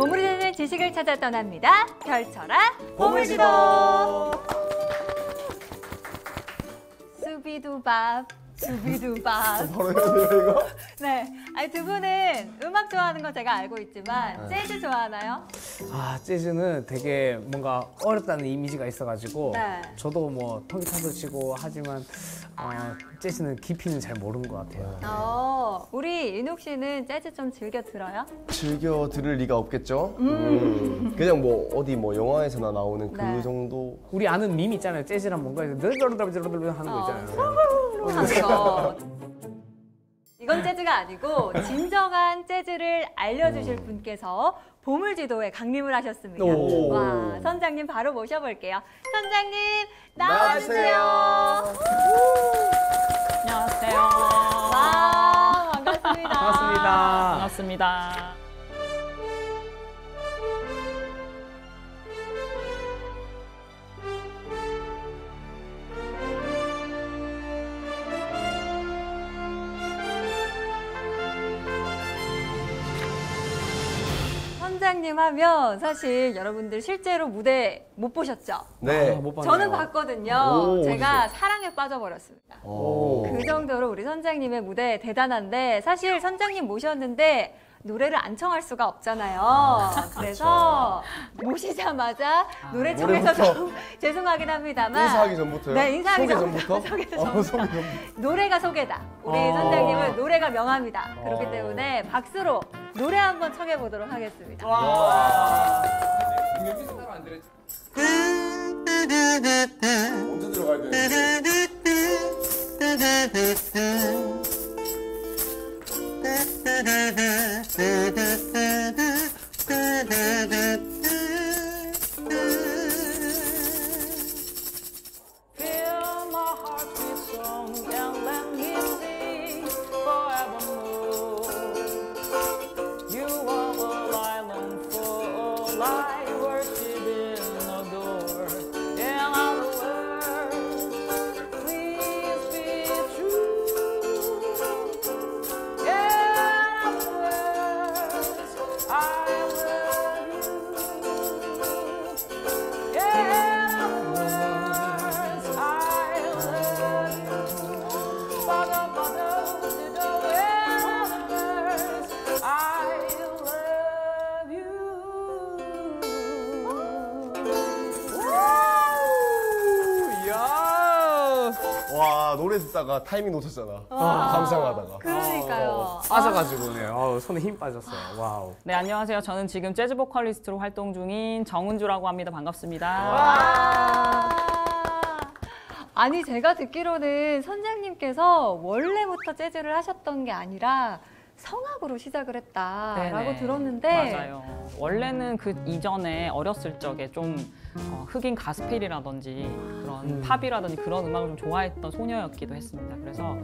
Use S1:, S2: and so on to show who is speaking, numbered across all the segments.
S1: 보물이 되는 지식을 찾아 떠납니다. 펼쳐라 보물지도. 수비두밥, 수비두밥.
S2: 바로 해야 돼요, 이거?
S1: 네, 아니 두 분은 음악 좋아하는 건 제가 알고 있지만 재즈 좋아하나요?
S3: 아, 재즈는 되게 뭔가 어렵다는 이미지가 있어가지고
S1: 네.
S3: 저도 뭐 통기타도 치고 하지만 재즈는 깊이는 잘 모르는 것 같아요.
S1: 우리 인욱 씨는 재즈 좀 즐겨 들어요?
S2: 즐겨 들을 리가 없겠죠? 그냥 뭐 어디 뭐 영화에서나 나오는
S1: 네.
S2: 그 정도.
S3: 우리 아는 밈 있잖아요. 재즈란 뭔가 늘들들들들 하는 거 있잖아요.
S1: 하는 거. 이건 재즈가 아니고 진정한 재즈를 알려주실 분께서 보물지도에 강림을 하셨습니다.
S3: 오.
S1: 와, 선장님 바로 모셔볼게요. 선장님
S2: 나와주세요.
S1: 나와주세요.
S4: 안녕하세요.
S1: 와, 반갑습니다.
S3: 반갑습니다.
S4: 반갑습니다.
S1: 선장님 하면 사실 여러분들 실제로 무대 못 보셨죠?
S2: 네.
S3: 못 봤네요.
S1: 저는 봤거든요.
S2: 오,
S1: 제가 사랑에 빠져버렸습니다.
S2: 오.
S1: 그 정도로 우리 선장님의 무대 대단한데 사실 선장님 모셨는데 노래를 안 청할 수가 없잖아요. 그래서 모시자마자 노래 청해서
S2: 노래부터.
S1: 좀 죄송하긴 합니다만
S2: 인사하기 전부터요?
S1: 네, 인사하기
S2: 소개
S1: 전부터.
S2: 전부터?
S1: 소개 전부터.
S2: 소개 전부터.
S1: 노래가 소개다. 우리 선장님은 노래가 명함이다. 그렇기 때문에 박수로 노래 한번 청해 보도록 하겠습니다.
S2: 언제 들어가야 돼?
S4: Fill my heart with song and let me sing forevermore. You are all I long for, I worship and adore. In other words, please be true. In other words, I love you. In other words, I love you. Mother, mother, in other words, I love you.
S3: 이야.
S2: 와, 노래 듣다가 타이밍 놓쳤잖아. 감상하다가.
S1: 그러니까요.
S3: 빠져가지고네요. 손에 힘 빠졌어요. 와우.
S4: 네, 안녕하세요. 저는 지금 재즈 보컬리스트로 활동 중인 정은주라고 합니다. 반갑습니다.
S1: 와. 아니 제가 듣기로는 선장님께서 원래부터 재즈를 하셨던 게 아니라 성악으로 시작을 했다라고
S4: 네네.
S1: 들었는데
S4: 맞아요. 원래는 그 이전에 어렸을 적에 좀 흑인 가스펠이라든지 그런 팝이라든지 그런 음악을 좀 좋아했던 소녀였기도 했습니다. 그래서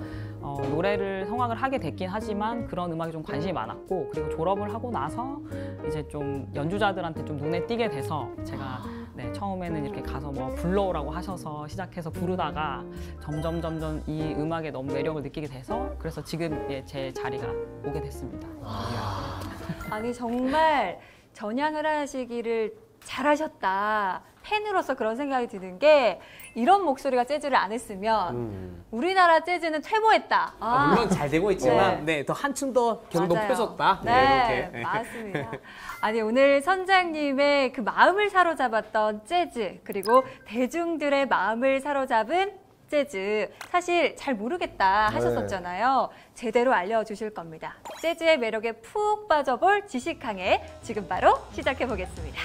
S4: 노래를 성악을 하게 됐긴 하지만 그런 음악에 좀 관심이 많았고 그리고 졸업을 하고 나서 이제 좀 연주자들한테 좀 눈에 띄게 돼서 제가 네, 처음에는 이렇게 가서 뭐 불러오라고 하셔서 시작해서 부르다가 점점 이 음악에 너무 매력을 느끼게 돼서 그래서 지금 제 자리가 오게 됐습니다.
S1: 아니 정말 전향을 하시기를 잘하셨다. 팬으로서 그런 생각이 드는 게 이런 목소리가 재즈를 안 했으면 우리나라 재즈는 퇴보했다.
S3: 물론 잘 되고 있지만
S1: 네.
S3: 네, 더 한층 더 경도
S1: 맞아요.
S3: 펴졌다.
S1: 네,
S3: 이렇게.
S1: 맞습니다. 아니 오늘 선장님의 그 마음을 사로잡았던 재즈 그리고 대중들의 마음을 사로잡은 재즈 사실 잘 모르겠다 하셨었잖아요. 제대로 알려주실 겁니다. 재즈의 매력에 푹 빠져볼 지식항해 지금 바로 시작해 보겠습니다.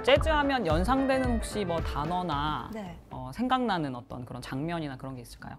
S4: 재즈 하면 연상되는 혹시 뭐 단어나
S1: 네.
S4: 생각나는 어떤 그런 장면이나 그런 게 있을까요?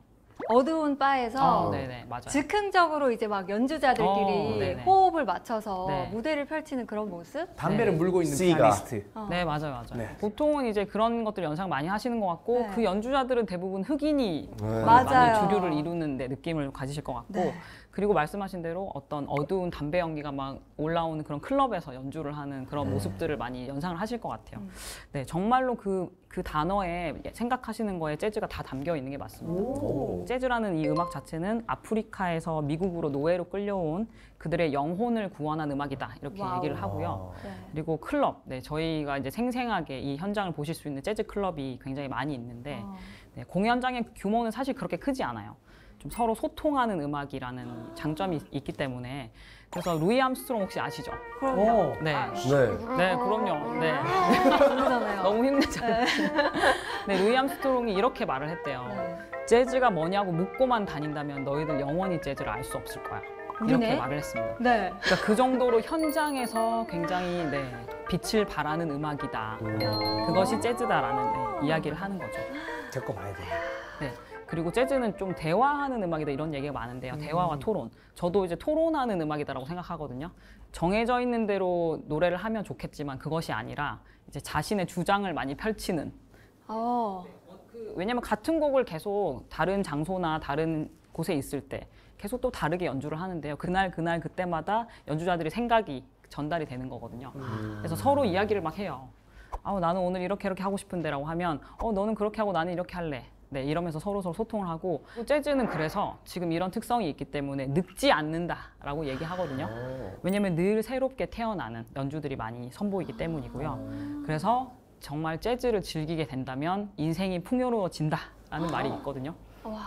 S1: 어두운 바에서
S4: 네네, 맞아요.
S1: 즉흥적으로 이제 막 연주자들끼리
S4: 네네.
S1: 호흡을 맞춰서
S4: 네.
S1: 무대를 펼치는 그런 모습?
S3: 담배를
S4: 네.
S3: 물고 있는
S2: C가.
S3: 피아니스트.
S4: 네, 맞아요, 맞아요.
S3: 네.
S4: 보통은 이제 그런 것들 연상 많이 하시는 것 같고
S1: 네.
S4: 그 연주자들은 대부분 흑인이
S2: 네.
S1: 맞아요.
S4: 많이 주류를 이루는 데 느낌을 가지실 것 같고
S1: 네.
S4: 그리고 말씀하신 대로 어떤 어두운 담배 연기가 막 올라오는 그런 클럽에서 연주를 하는 그런 모습들을 많이 연상을 하실 것 같아요. 네, 정말로 그 단어에 생각하시는 거에 재즈가 다 담겨 있는 게 맞습니다.
S2: 오.
S4: 재즈라는 이 음악 자체는 아프리카에서 미국으로 노예로 끌려온 그들의 영혼을 구원한 음악이다 이렇게
S1: 와우.
S4: 얘기를 하고요.
S1: 네.
S4: 그리고 클럽, 네, 저희가 이제 생생하게 이 현장을 보실 수 있는 재즈 클럽이 굉장히 많이 있는데 네, 공연장의 규모는 사실 그렇게 크지 않아요. 좀 서로 소통하는 음악이라는 장점이 있기 때문에 그래서 루이 암스트롱 혹시 아시죠?
S1: 그럼요.
S4: 네,
S2: 네.
S4: 네, 그럼요. 네,
S1: 그러잖아요.
S4: 너무 힘내잖아요. 네, 루이 암스트롱이 이렇게 말을 했대요.
S1: 네.
S4: 재즈가 뭐냐고 묻고만 다닌다면 너희들 영원히 재즈를 알 수 없을 거야. 이렇게
S1: 우리네?
S4: 말을 했습니다.
S1: 네.
S4: 그러니까 그 정도로 현장에서 굉장히 빛을 발하는 음악이다. 그것이 재즈다라는 이야기를 하는 거죠.
S3: 제 거 봐야 돼요.
S4: 네. 그리고 재즈는 좀 대화하는 음악이다 이런 얘기가 많은데요. 대화와 토론. 저도 이제 토론하는 음악이다라고 생각하거든요. 정해져 있는 대로 노래를 하면 좋겠지만 그것이 아니라 이제 자신의 주장을 많이 펼치는. 왜냐면 같은 곡을 계속 다른 장소나 다른 곳에 있을 때 계속 또 다르게 연주를 하는데요. 그날 그때마다 연주자들의 생각이 전달이 되는 거거든요. 그래서 서로 이야기를 막 해요. 나는 오늘 이렇게 하고 싶은데라고 하면 너는 그렇게 하고 나는 이렇게 할래. 네, 이러면서 서로 소통을 하고 또 재즈는 그래서 지금 이런 특성이 있기 때문에 늙지 않는다라고 얘기하거든요. 왜냐면 늘 새롭게 태어나는 연주들이 많이 선보이기 때문이고요. 그래서 정말 재즈를 즐기게 된다면 인생이 풍요로워진다라는 말이 있거든요.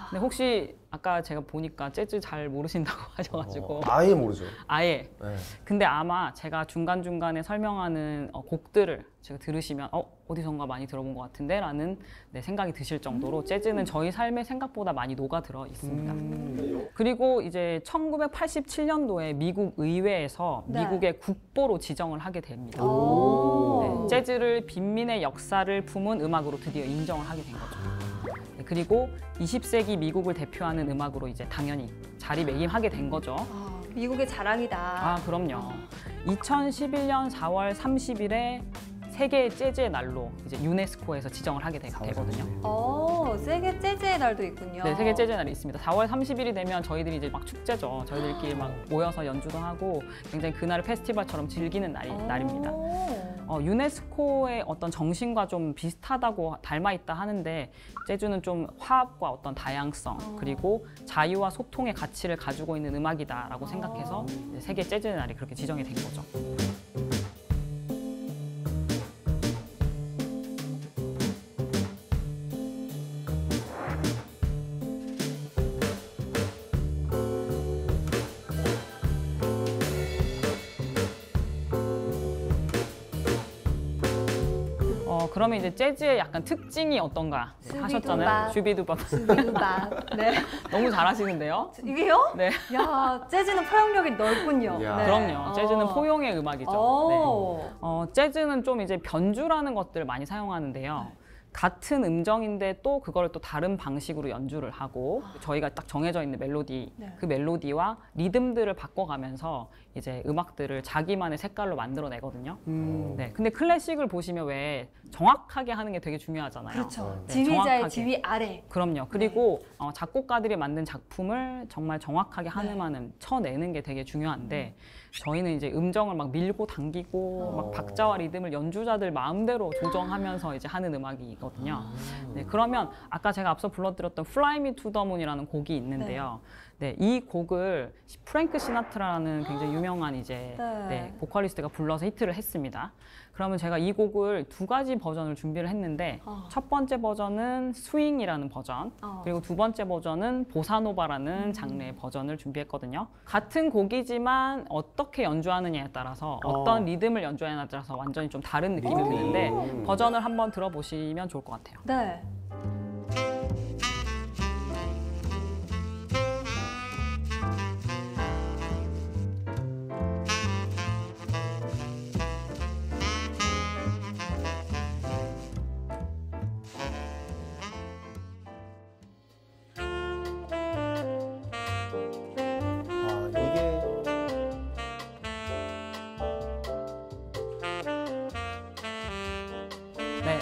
S4: 근데 혹시 아까 제가 보니까 재즈 잘 모르신다고 하셔가지고
S2: 아예 모르죠.
S4: 아예.
S2: 네.
S4: 근데 아마 제가 중간중간에 설명하는 곡들을 제가 들으시면 어디선가 많이 들어본 것 같은데 라는 생각이 드실 정도로 재즈는 저희 삶에 생각보다 많이 녹아들어 있습니다. 그리고 이제 1987년도에 미국 의회에서
S1: 네.
S4: 미국의 국보로 지정을 하게 됩니다.
S1: 오.
S4: 네, 재즈를 빈민의 역사를 품은 음악으로 드디어 인정을 하게 된 거죠. 네, 그리고 20세기 미국을 대표하는 음악으로 이제 당연히 자리매김하게 된 거죠.
S1: 미국의 자랑이다.
S4: 그럼요. 2011년 4월 30일에 세계 재즈의 날로 이제 유네스코에서 지정을 하게 되거든요.
S1: 세계 재즈의 날도 있군요.
S4: 네, 세계 재즈의 날이 있습니다. 4월 30일이 되면 저희들이 이제 막 축제죠. 저희들끼리 막 모여서 연주도 하고 굉장히 그날을 페스티벌처럼 즐기는 날입니다. 유네스코의 어떤 정신과 좀 비슷하다고 닮아 있다 하는데 재즈는 좀 화합과 어떤 다양성 그리고 자유와 소통의 가치를 가지고 있는 음악이다라고 생각해서 이제 세계 재즈의 날이 그렇게 지정이 된 거죠. 그러면 이제 재즈의 약간 특징이 어떤가 하셨잖아요. 슈비두밥.
S1: 슈비두밥. 네.
S4: 너무 잘하시는데요.
S1: 이게요?
S4: 네.
S1: 야, 재즈는 포용력이 넓군요.
S2: 야.
S1: 네.
S4: 그럼요. 재즈는 포용의 음악이죠. 네. 재즈는 좀 이제 변주라는 것들을 많이 사용하는데요. 같은 음정인데 또 그걸 또 다른 방식으로 연주를 하고 저희가 딱 정해져 있는 멜로디, 그 멜로디와 리듬들을 바꿔가면서 이제 음악들을 자기만의 색깔로 만들어내거든요. 네, 근데 클래식을 보시면 왜 정확하게 하는 게 되게 중요하잖아요.
S1: 그렇죠.
S4: 네,
S1: 지휘자의
S4: 정확하게.
S1: 지휘 아래.
S4: 그럼요. 그리고 작곡가들이 만든 작품을 정말 정확하게 한음한음 쳐내는 게 되게 중요한데 저희는 이제 음정을 막 밀고 당기고 막 박자와 리듬을 연주자들 마음대로 조정하면서 이제 하는 음악이거든요. 네, 그러면 아까 제가 앞서 불러드렸던 Fly Me to the Moon이라는 곡이 있는데요. 네, 이 곡을 프랭크 시나트라라는 굉장히 유명한 이제 보컬리스트가 불러서 히트를 했습니다. 그러면 제가 이 곡을 두 가지 버전을 준비를 했는데 첫 번째 버전은 스윙이라는 버전 그리고 두 번째 버전은 보사노바라는 장르의 버전을 준비했거든요. 같은 곡이지만 어떻게 연주하느냐에 따라서 어떤 리듬을 연주하느냐에 따라서 완전히 좀 다른 느낌이 드는데 버전을 한번 들어보시면 좋을 것 같아요.
S1: 네.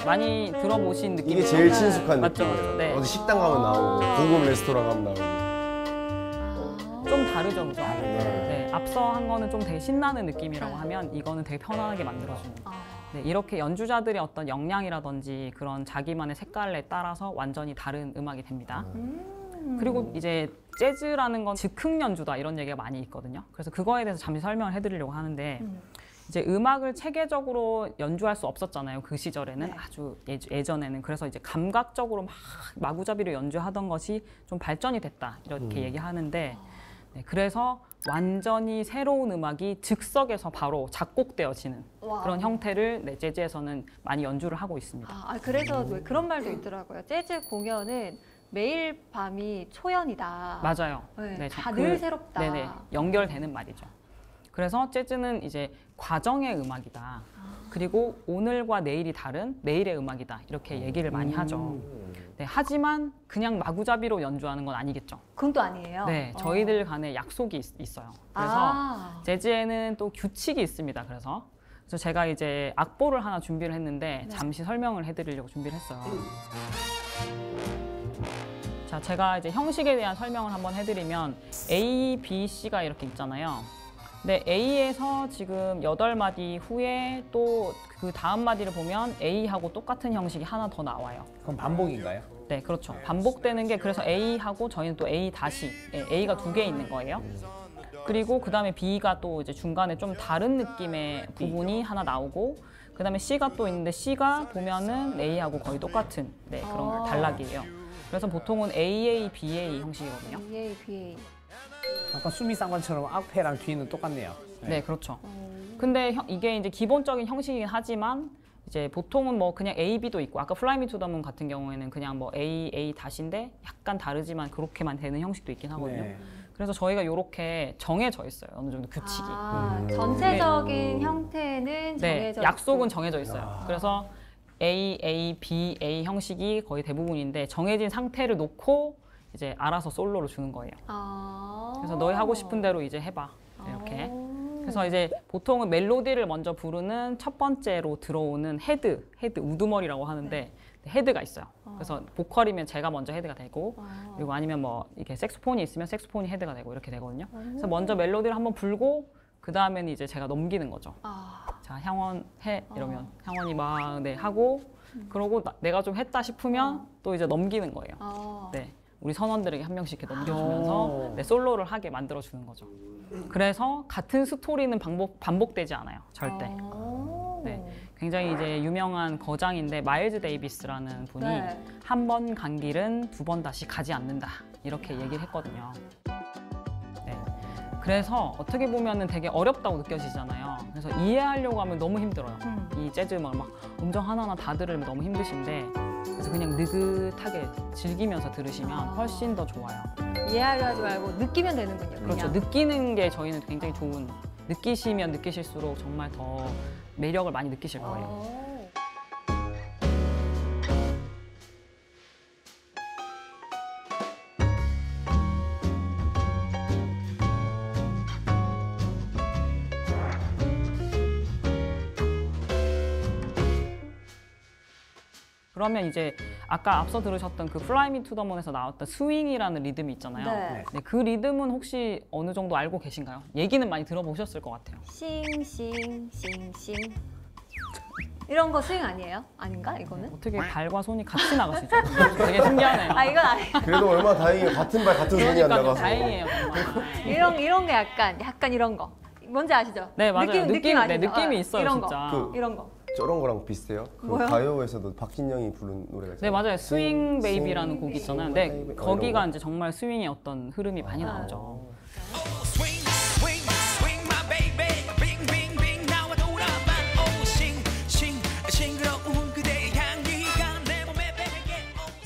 S4: 많이 들어보신 느낌.
S2: 이게 제일 친숙한
S4: 맞죠,
S2: 느낌이에요.
S4: 맞죠. 네.
S2: 어디 식당 가면 나오고 고급 레스토랑 가면 나오고.
S4: 좀 다르죠, 그죠? 네, 앞서 한 거는 좀 되게 신나는 느낌이라고 하면 이거는 되게 편안하게 만들어주는. 네, 이렇게 연주자들의 어떤 역량이라든지 그런 자기만의 색깔에 따라서 완전히 다른 음악이 됩니다. 그리고 이제 재즈라는 건 즉흥 연주다 이런 얘기가 많이 있거든요. 그래서 그거에 대해서 잠시 설명을 해드리려고 하는데 이제 음악을 체계적으로 연주할 수 없었잖아요. 그 시절에는 아주 예전에는. 그래서 이제 감각적으로 막 마구잡이로 연주하던 것이 좀 발전이 됐다 이렇게 얘기하는데 네, 그래서 완전히 새로운 음악이 즉석에서 바로 작곡되어지는 그런 형태를 네, 재즈에서는 많이 연주를 하고 있습니다.
S1: 그래서 왜 그런 말도 있더라고요. 재즈 공연은 매일 밤이 초연이다.
S4: 맞아요.
S1: 네, 다 늘 새롭다.
S4: 네네, 연결되는 말이죠. 그래서 재즈는 이제 과정의 음악이다. 그리고 오늘과 내일이 다른 내일의 음악이다. 이렇게 얘기를 많이 하죠. 네, 하지만 그냥 마구잡이로 연주하는 건 아니겠죠.
S1: 그건 또 아니에요.
S4: 네, 저희들 간에 약속이 있어요. 그래서 재즈에는 또 규칙이 있습니다. 그래서 제가 이제 악보를 하나 준비를 했는데 잠시 설명을 해드리려고 준비를 했어요. 자, 제가 이제 형식에 대한 설명을 한번 해드리면 A, B, C가 이렇게 있잖아요. 근데 A에서 지금 8마디 후에 또 그 다음 마디를 보면 A하고 똑같은 형식이 하나 더 나와요.
S3: 그럼 반복인가요?
S4: 네, 그렇죠. 반복되는 게 그래서 A하고 저희는 또 A 다시 A가 2개 있는 거예요. 그리고 그 다음에 B가 또 이제 중간에 좀 다른 느낌의 부분이 하나 나오고 그 다음에 C가 또 있는데 C가 보면은 A하고 거의 똑같은 그런 단락이에요. 그래서 보통은 AA, BA 형식이거든요.
S1: BA, BA.
S3: 아까 수미 쌍관처럼 앞에랑 뒤는 똑같네요.
S4: 네, 그렇죠. 근데 이게 이제 기본적인 형식이긴 하지만 이제 보통은 뭐 그냥 A, B도 있고 아까 Fly Me to the Moon 같은 경우에는 그냥 뭐 A, A 다시인데 약간 다르지만 그렇게만 되는 형식도 있긴 하거든요.
S3: 네.
S4: 그래서 저희가 이렇게 정해져 있어요. 어느 정도 규칙이.
S1: 전체적인 형태는
S4: 네,
S1: 정해져
S4: 약속은
S1: 있고.
S4: 정해져 있어요. 그래서 A, A, B, A 형식이 거의 대부분인데 정해진 상태를 놓고 이제 알아서 솔로를 주는 거예요. 그래서 너희 하고 싶은 대로 이제 해봐. 이렇게. 그래서 이제 보통은 멜로디를 먼저 부르는 첫 번째로 들어오는 헤드 우두머리라고 하는데 헤드가 있어요. 그래서 보컬이면 제가 먼저 헤드가 되고 그리고 아니면 뭐 이렇게 색소폰이 있으면 색소폰이 헤드가 되고 이렇게 되거든요. 그래서 먼저 멜로디를 한번 불고 그 다음에는 이제 제가 넘기는 거죠. 자, 향원 해 이러면 향원이 막 네 하고 그러고 내가 좀 했다 싶으면 또 이제 넘기는 거예요. 네. 우리 선원들에게 한 명씩 이렇게 넘겨주면서 네, 솔로를 하게 만들어주는 거죠. 그래서 같은 스토리는 반복되지 않아요. 절대. 네, 굉장히 이제 유명한 거장인데 마일즈 데이비스라는 분이 한 번 간 길은 2번 다시 가지 않는다. 이렇게 얘기를 했거든요. 네. 그래서 어떻게 보면은 되게 어렵다고 느껴지잖아요. 그래서 이해하려고 하면 너무 힘들어요. 이 재즈 음악을 막 음정 하나하나 다 들으면 너무 힘드신데 그래서 그냥 느긋하게 즐기면서 들으시면 훨씬 더 좋아요.
S1: 이해하려 하지 말고 느끼면 되는군요. 그냥.
S4: 그렇죠. 느끼는 게 저희는 굉장히 좋은, 느끼시면 느끼실수록 정말 더 매력을 많이 느끼실 거예요. 그러면 이제 아까 앞서 들으셨던 그 Fly Me to the Moon에서 나왔던 스윙이라는 리듬이 있잖아요.
S1: 네.
S4: 네, 그 리듬은 혹시 어느 정도 알고 계신가요? 얘기는 많이 들어보셨을 것 같아요.
S1: 싱싱싱싱 이런 거 스윙 아니에요? 아닌가 이거는?
S4: 어떻게 발과 손이 같이 나가시죠? 되게 신기하네요.
S1: 이건 아니에요.
S2: 그래도 얼마나 다행이에요. 같은 발 같은 손이 안
S4: 그러니까
S2: 나가서.
S4: 다행이에요. 정말.
S1: 이런 게 약간 이런 거. 뭔지 아시죠?
S4: 네, 맞아요. 느낌
S1: 아시죠?
S4: 네, 느낌이 있어요,
S1: 이런
S4: 진짜.
S1: 거. 이런 거.
S2: 저런 거랑 비슷해요. 그
S1: 뭐요?
S2: 가요에서도 박진영이 부른 노래가 있어요.
S4: 네, 맞아요. 스윙 베이비라는 곡이 있잖아요. 네,
S2: 베이비.
S4: 거기가 이제 정말 스윙의 어떤 흐름이 많이 나오죠.
S5: Swing, swing, swing, my baby. Bing, bing, bing. 나와 돌아봐. Oh, sing, sing. 싱그러운 그대의 향기가 내 몸에 배게.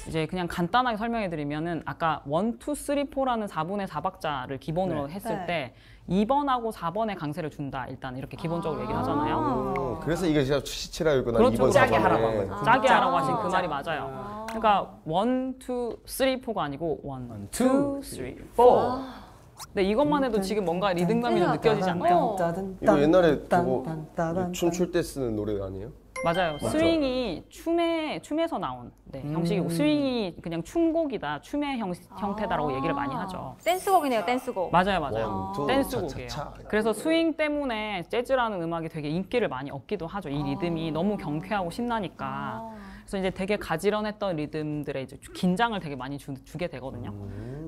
S4: 이제 그냥 간단하게 설명해 드리면은 아까 1, 2, 3, 4라는 4분의 4박자를 기본으로 했을
S1: 네.
S4: 때 2번하고 4번의 강세를 준다. 일단 이렇게 기본적으로 얘기를 하잖아요.
S2: 그래서 이게 진짜 시치라였구나.
S4: 그렇죠.
S2: 2번
S3: 짜게
S2: 4번에.
S3: 하라고 한 거죠.
S4: 짜게 하라고 하신 그 말이 맞아요. 그러니까 1, 2, 3, 4가 아니고 1, 2, 3, 4. 근데 이것만 해도 지금 뭔가 리듬감이 좀 느껴지지 않나요?
S2: 이거 옛날에 저거 춤출 때 쓰는 노래 아니에요?
S4: 맞아요.
S2: 맞죠?
S4: 스윙이 춤에서 나온 형식이고 스윙이 그냥 춤곡이다, 춤의 형태다라고 얘기를 많이 하죠.
S1: 댄스곡이네요, 댄스곡.
S4: 맞아요.
S2: 원, 투,
S4: 댄스곡이에요.
S2: 차차차.
S4: 그래서 스윙 때문에 재즈라는 음악이 되게 인기를 많이 얻기도 하죠. 이 리듬이 너무 경쾌하고 신나니까. 그래서 이제 되게 가지런했던 리듬들에 이제 긴장을 되게 많이 주게 되거든요.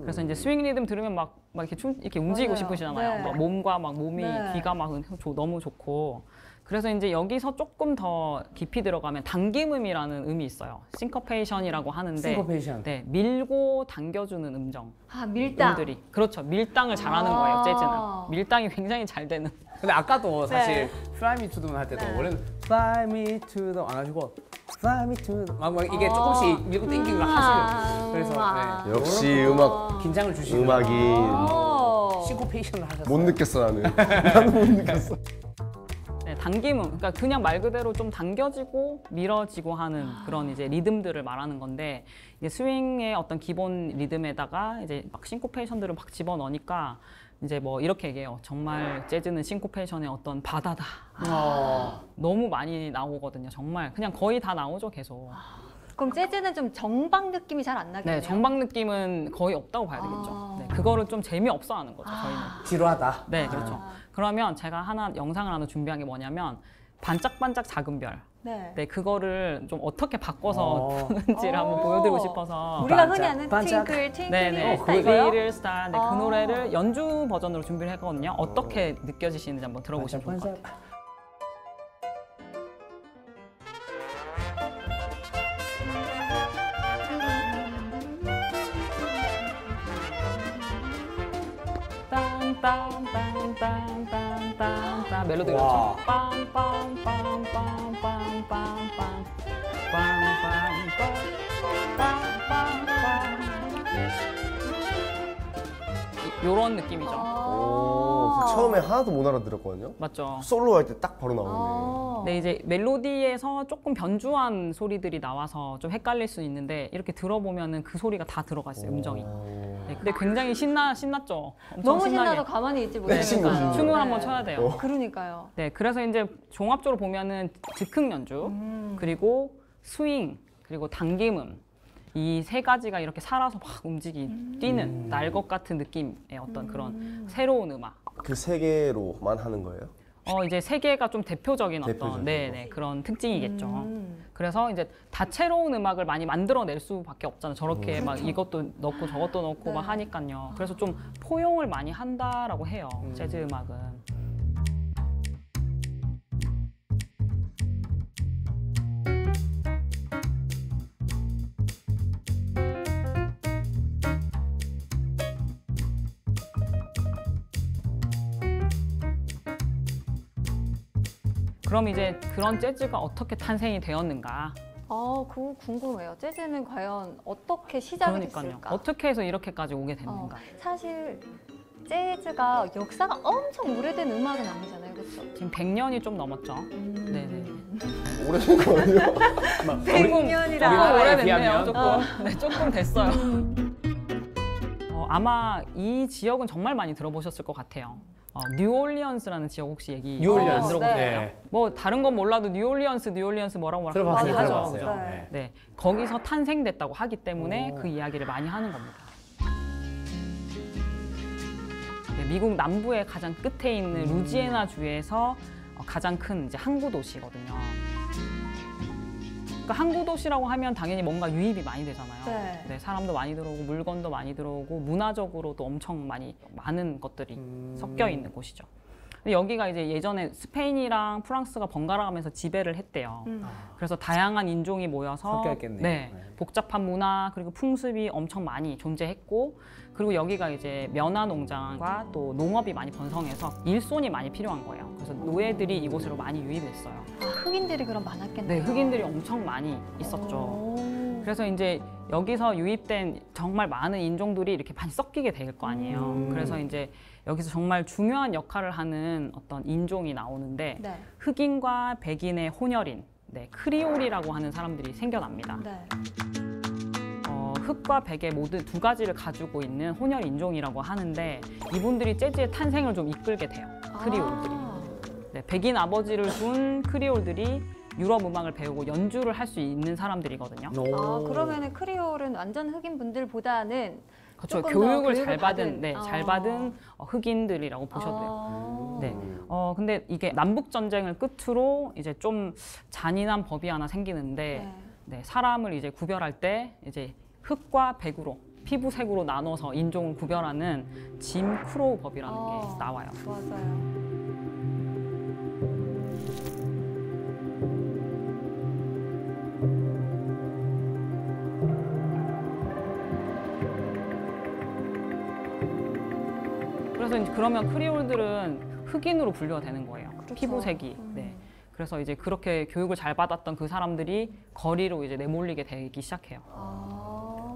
S4: 그래서 이제 스윙 리듬 들으면 막 이렇게 이렇게 움직이고
S1: 맞아요.
S4: 싶으시잖아요.
S1: 네.
S4: 막 몸과 막 몸이
S1: 네.
S4: 귀가 막 너무 좋고. 그래서 이제 여기서 조금 더 깊이 들어가면 당김음이라는 음이 있어요. 싱커페이션이라고 하는데,
S3: 싱커페이션.
S4: 네, 밀고 당겨주는 음정.
S1: 아, 밀당.
S4: 음들이 그렇죠. 밀당을 잘하는 거예요. 재즈는 밀당이 굉장히 잘 되는.
S3: 근데 아까도 사실 Fly Me to the Moon 할 때도
S1: 네.
S3: 원래는 Fly Me to the 안 하시고 Fly Me to the 막 이게 조금씩 밀고 땡기는 걸 하시는 그래서 네.
S2: 역시 음악
S3: 긴장을 주시는
S2: 음악이
S3: 싱코페이션을 하셨어요.
S2: 못 느꼈어 나는. 나는 못 느꼈어.
S4: 네, 당김음. 그러니까 그냥 말 그대로 좀 당겨지고 밀어지고 하는 그런 이제 리듬들을 말하는 건데 이제 스윙의 어떤 기본 리듬에다가 이제 막 싱코페이션들을 막 집어넣으니까 이제 뭐 이렇게 얘기해요. 정말 재즈는 싱코페이션의 어떤 바다다. 너무 많이 나오거든요. 정말 그냥 거의 다 나오죠, 계속.
S1: 그럼 재즈는 좀 정방 느낌이 잘 안 나겠네요.
S4: 네, 정방 느낌은 거의 없다고 봐야 되겠죠. 네, 그거를 좀 재미없어 하는 거죠, 저희는.
S3: 지루하다.
S4: 네, 그렇죠. 그러면 제가 영상을 하나 준비한 게 뭐냐면 반짝반짝 작은 별.
S1: 네.
S4: 네, 그거를 좀 어떻게 바꿔서 푸는지를 한번 보여드리고 싶어서.
S1: 우리가 흔히
S3: 반짝,
S1: 아는
S3: 반짝.
S1: 팅클, 팅클
S4: 네네,
S1: 스타 이거요?
S4: 그 스타. 네, 그 노래를 연주 버전으로 준비를 했거든요. 어떻게 느껴지시는지 한번 들어보시면 좋을 것 같아요. 빰빰빰빰빰빰빰빰 멜로디가
S3: 와.
S4: 그렇죠? 빰빰빰빰빰빰빰빰빰빰빰빰 요런 느낌이죠.
S2: 오, 처음에 하나도 못 알아들었거든요.
S4: 맞죠?
S2: 솔로 할 때 딱 바로 나오네.
S4: 네, 이제 멜로디에서 조금 변주한 소리들이 나와서 좀 헷갈릴 수 있는데 이렇게 들어보면은 그 소리가 다 들어가 있어요, 음정이. 네, 근데 굉장히 신났죠. 엄청
S1: 너무
S4: 신나게.
S1: 신나서 가만히 있지
S2: 네,
S1: 못하니까.
S2: 신나요.
S4: 춤을 한번 춰야 돼요.
S1: 그러니까요.
S4: 네, 그래서 이제 종합적으로 보면은 즉흥 연주, 그리고 스윙, 그리고 당김음 이 세 가지가 이렇게 살아서 막 뛰는 날 것 같은 느낌의 어떤 그런 새로운 음악.
S2: 그 세 개로만 하는 거예요?
S4: 이제 세계가 좀 대표적인 어떤
S2: 대표적인
S4: 네네 그런 특징이겠죠. 그래서 이제 다채로운 음악을 많이 만들어낼 수밖에 없잖아요. 저렇게 막 이것도 넣고 저것도 넣고 막 하니까요. 그래서 좀 포용을 많이 한다라고 해요. 재즈 음악은. 그럼 이제 그런 재즈가 어떻게 탄생이 되었는가?
S1: 그거 궁금해요. 재즈는 과연 어떻게 시작이
S4: 그러니까요.
S1: 됐을까?
S4: 어떻게 해서 이렇게까지 오게 됐는가?
S1: 사실 재즈가 역사가 엄청 오래된 음악은 아니잖아요, 그렇죠?
S4: 지금 100년이 좀 넘었죠. 네네.
S2: 오래된 거 아니에요?
S1: 100년이라.
S3: 우리나라에
S4: 오래됐네요.
S3: 비하면?
S4: 조금. 네, 조금 됐어요. 아마 이 지역은 정말 많이 들어보셨을 것 같아요. 뉴올리언스라는 지역 혹시 얘기
S3: 뉴올리언스.
S4: 안 들어보셨어요?
S3: 네.
S4: 뭐 다른 건 몰라도 뉴올리언스 뭐라고
S3: 들어봤어요.
S4: 많이 하죠.
S3: 들어봤어요.
S4: 그죠?
S3: 네.
S4: 네, 거기서 탄생됐다고 하기 때문에 그 이야기를 많이 하는 겁니다. 네, 미국 남부의 가장 끝에 있는 루지애나 주에서 가장 큰 이제 항구 도시거든요. 그러니까 항구 도시라고 하면 당연히 뭔가 유입이 많이 되잖아요.
S1: 네.
S4: 사람도 많이 들어오고 물건도 많이 들어오고 문화적으로도 엄청 많은 것들이 섞여 있는 곳이죠. 근데 여기가 이제 예전에 스페인이랑 프랑스가 번갈아가면서 지배를 했대요. 그래서 다양한 인종이 모여서
S3: 섞여 있겠네요.
S4: 네,
S3: 네.
S4: 복잡한 문화 그리고 풍습이 엄청 많이 존재했고 그리고 여기가 이제 면화 농장과 또 농업이 많이 번성해서 일손이 많이 필요한 거예요. 그래서 노예들이 이곳으로 많이 유입됐어요.
S1: 흑인들이 그럼 많았겠네요.
S4: 네, 흑인들이 엄청 많이 있었죠. 그래서 이제 여기서 유입된 정말 많은 인종들이 이렇게 많이 섞이게 될 거 아니에요. 그래서 이제 여기서 정말 중요한 역할을 하는 어떤 인종이 나오는데
S1: 네.
S4: 흑인과 백인의 혼혈인, 크리올이라고 하는 사람들이 생겨납니다.
S1: 네.
S4: 흑과 백의 모두 두 가지를 가지고 있는 혼혈 인종이라고 하는데 이분들이 재즈의 탄생을 좀 이끌게 돼요. 크리올들이. 네, 백인 아버지를 둔 크리올들이 유럽 음악을 배우고 연주를 할 수 있는 사람들이거든요.
S1: 아, 그러면은 크리올은 완전 흑인 분들보다는
S4: 그렇죠.
S1: 조금 더
S4: 교육을 잘
S1: 받은,
S4: 받은, 네, 잘 받은 흑인들이라고 보셔도 돼요.
S1: 아.
S4: 네. 근데 이게 남북 전쟁을 끝으로 이제 좀 잔인한 법이 하나 생기는데, 네, 사람을 이제 구별할 때 이제 흑과 백으로 피부색으로 나눠서 인종을 구별하는 짐 크로우 법이라는 게 나와요.
S1: 맞아요.
S4: 그래서 이제 그러면 크리올들은 흑인으로 분류가 되는 거예요.
S1: 그렇죠.
S4: 피부색이. 네. 그래서 이제 그렇게 교육을 잘 받았던 그 사람들이 거리로 이제 내몰리게 되기 시작해요.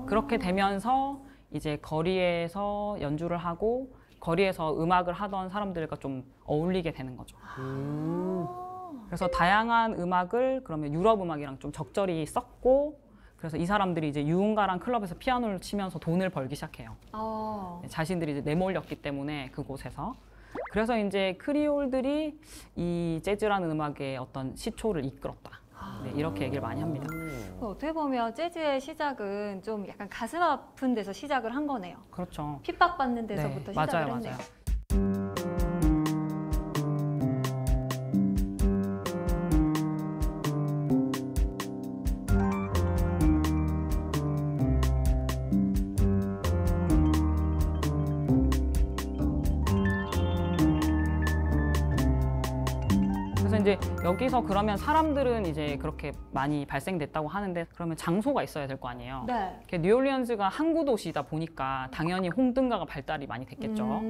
S4: 그렇게 되면서 이제 거리에서 연주를 하고 거리에서 음악을 하던 사람들과 좀 어울리게 되는 거죠. 그래서 다양한 음악을 그러면 유럽 음악이랑 좀 적절히 섞고, 그래서 이 사람들이 이제 유흥가랑 클럽에서 피아노를 치면서 돈을 벌기 시작해요. 자신들이 이제 내몰렸기 때문에 그곳에서. 그래서 이제 크리올들이 이 재즈라는 음악의 어떤 시초를 이끌었다. 네, 이렇게 얘기를 많이 합니다.
S1: 어떻게 보면 재즈의 시작은 좀 약간 가슴 아픈 데서 시작을 한 거네요.
S4: 그렇죠.
S1: 핍박받는 데서부터
S4: 네,
S1: 시작을
S4: 맞아요,
S1: 했네요.
S4: 맞아요. 그래서 이제 여기서 그러면 사람들은 이제 그렇게 많이 발생됐다고 하는데, 그러면 장소가 있어야 될 거 아니에요.
S1: 네.
S4: 뉴올리언스가 항구 도시다 보니까 당연히 홍등가가 발달이 많이 됐겠죠.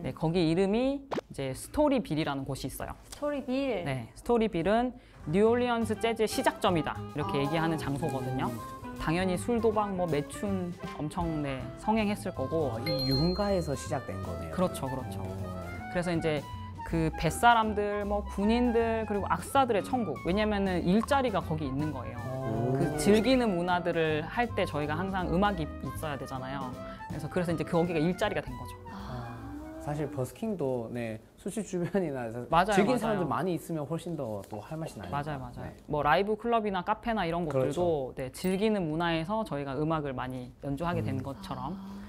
S4: 네, 거기 이름이 이제 스토리빌이라는 곳이 있어요.
S1: 스토리빌.
S4: 네, 스토리빌은 뉴올리언스 재즈의 시작점이다 이렇게 얘기하는 장소거든요. 당연히 술, 도박, 뭐 매춘 엄청 네, 성행했을 거고.
S3: 이 유흥가에서 시작된 거네요.
S4: 그렇죠, 그렇죠. 그래서 이제 그 뱃사람들, 뭐 군인들, 그리고 악사들의 천국. 왜냐면은 일자리가 거기 있는 거예요. 그 즐기는 문화들을 할 때 저희가 항상 음악이 있어야 되잖아요. 그래서 이제 거기가 일자리가 된 거죠.
S3: 사실 버스킹도 네, 수시 주변이나
S4: 맞아요,
S3: 즐기는
S4: 맞아요.
S3: 사람들 많이 있으면 훨씬 더 또 할 맛이 나요.
S4: 맞아요, 맞아요.
S3: 네.
S4: 뭐 라이브 클럽이나 카페나 이런 곳들도
S3: 그렇죠.
S4: 네, 즐기는 문화에서 저희가 음악을 많이 연주하게 된 것처럼.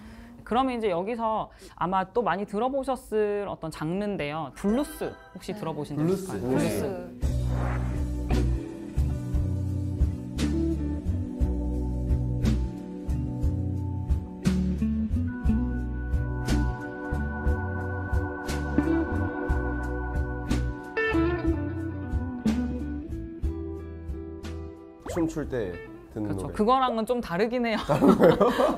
S4: 그러면 이제 여기서 아마 또 많이 들어보셨을 어떤 장르인데요. 블루스 혹시 들어보신 적
S3: 블루스.
S4: 있을까요?
S1: 블루스.
S2: 춤출 때 듣는
S4: 그렇죠.
S2: 노래.
S4: 그거랑은 좀 다르긴 해요.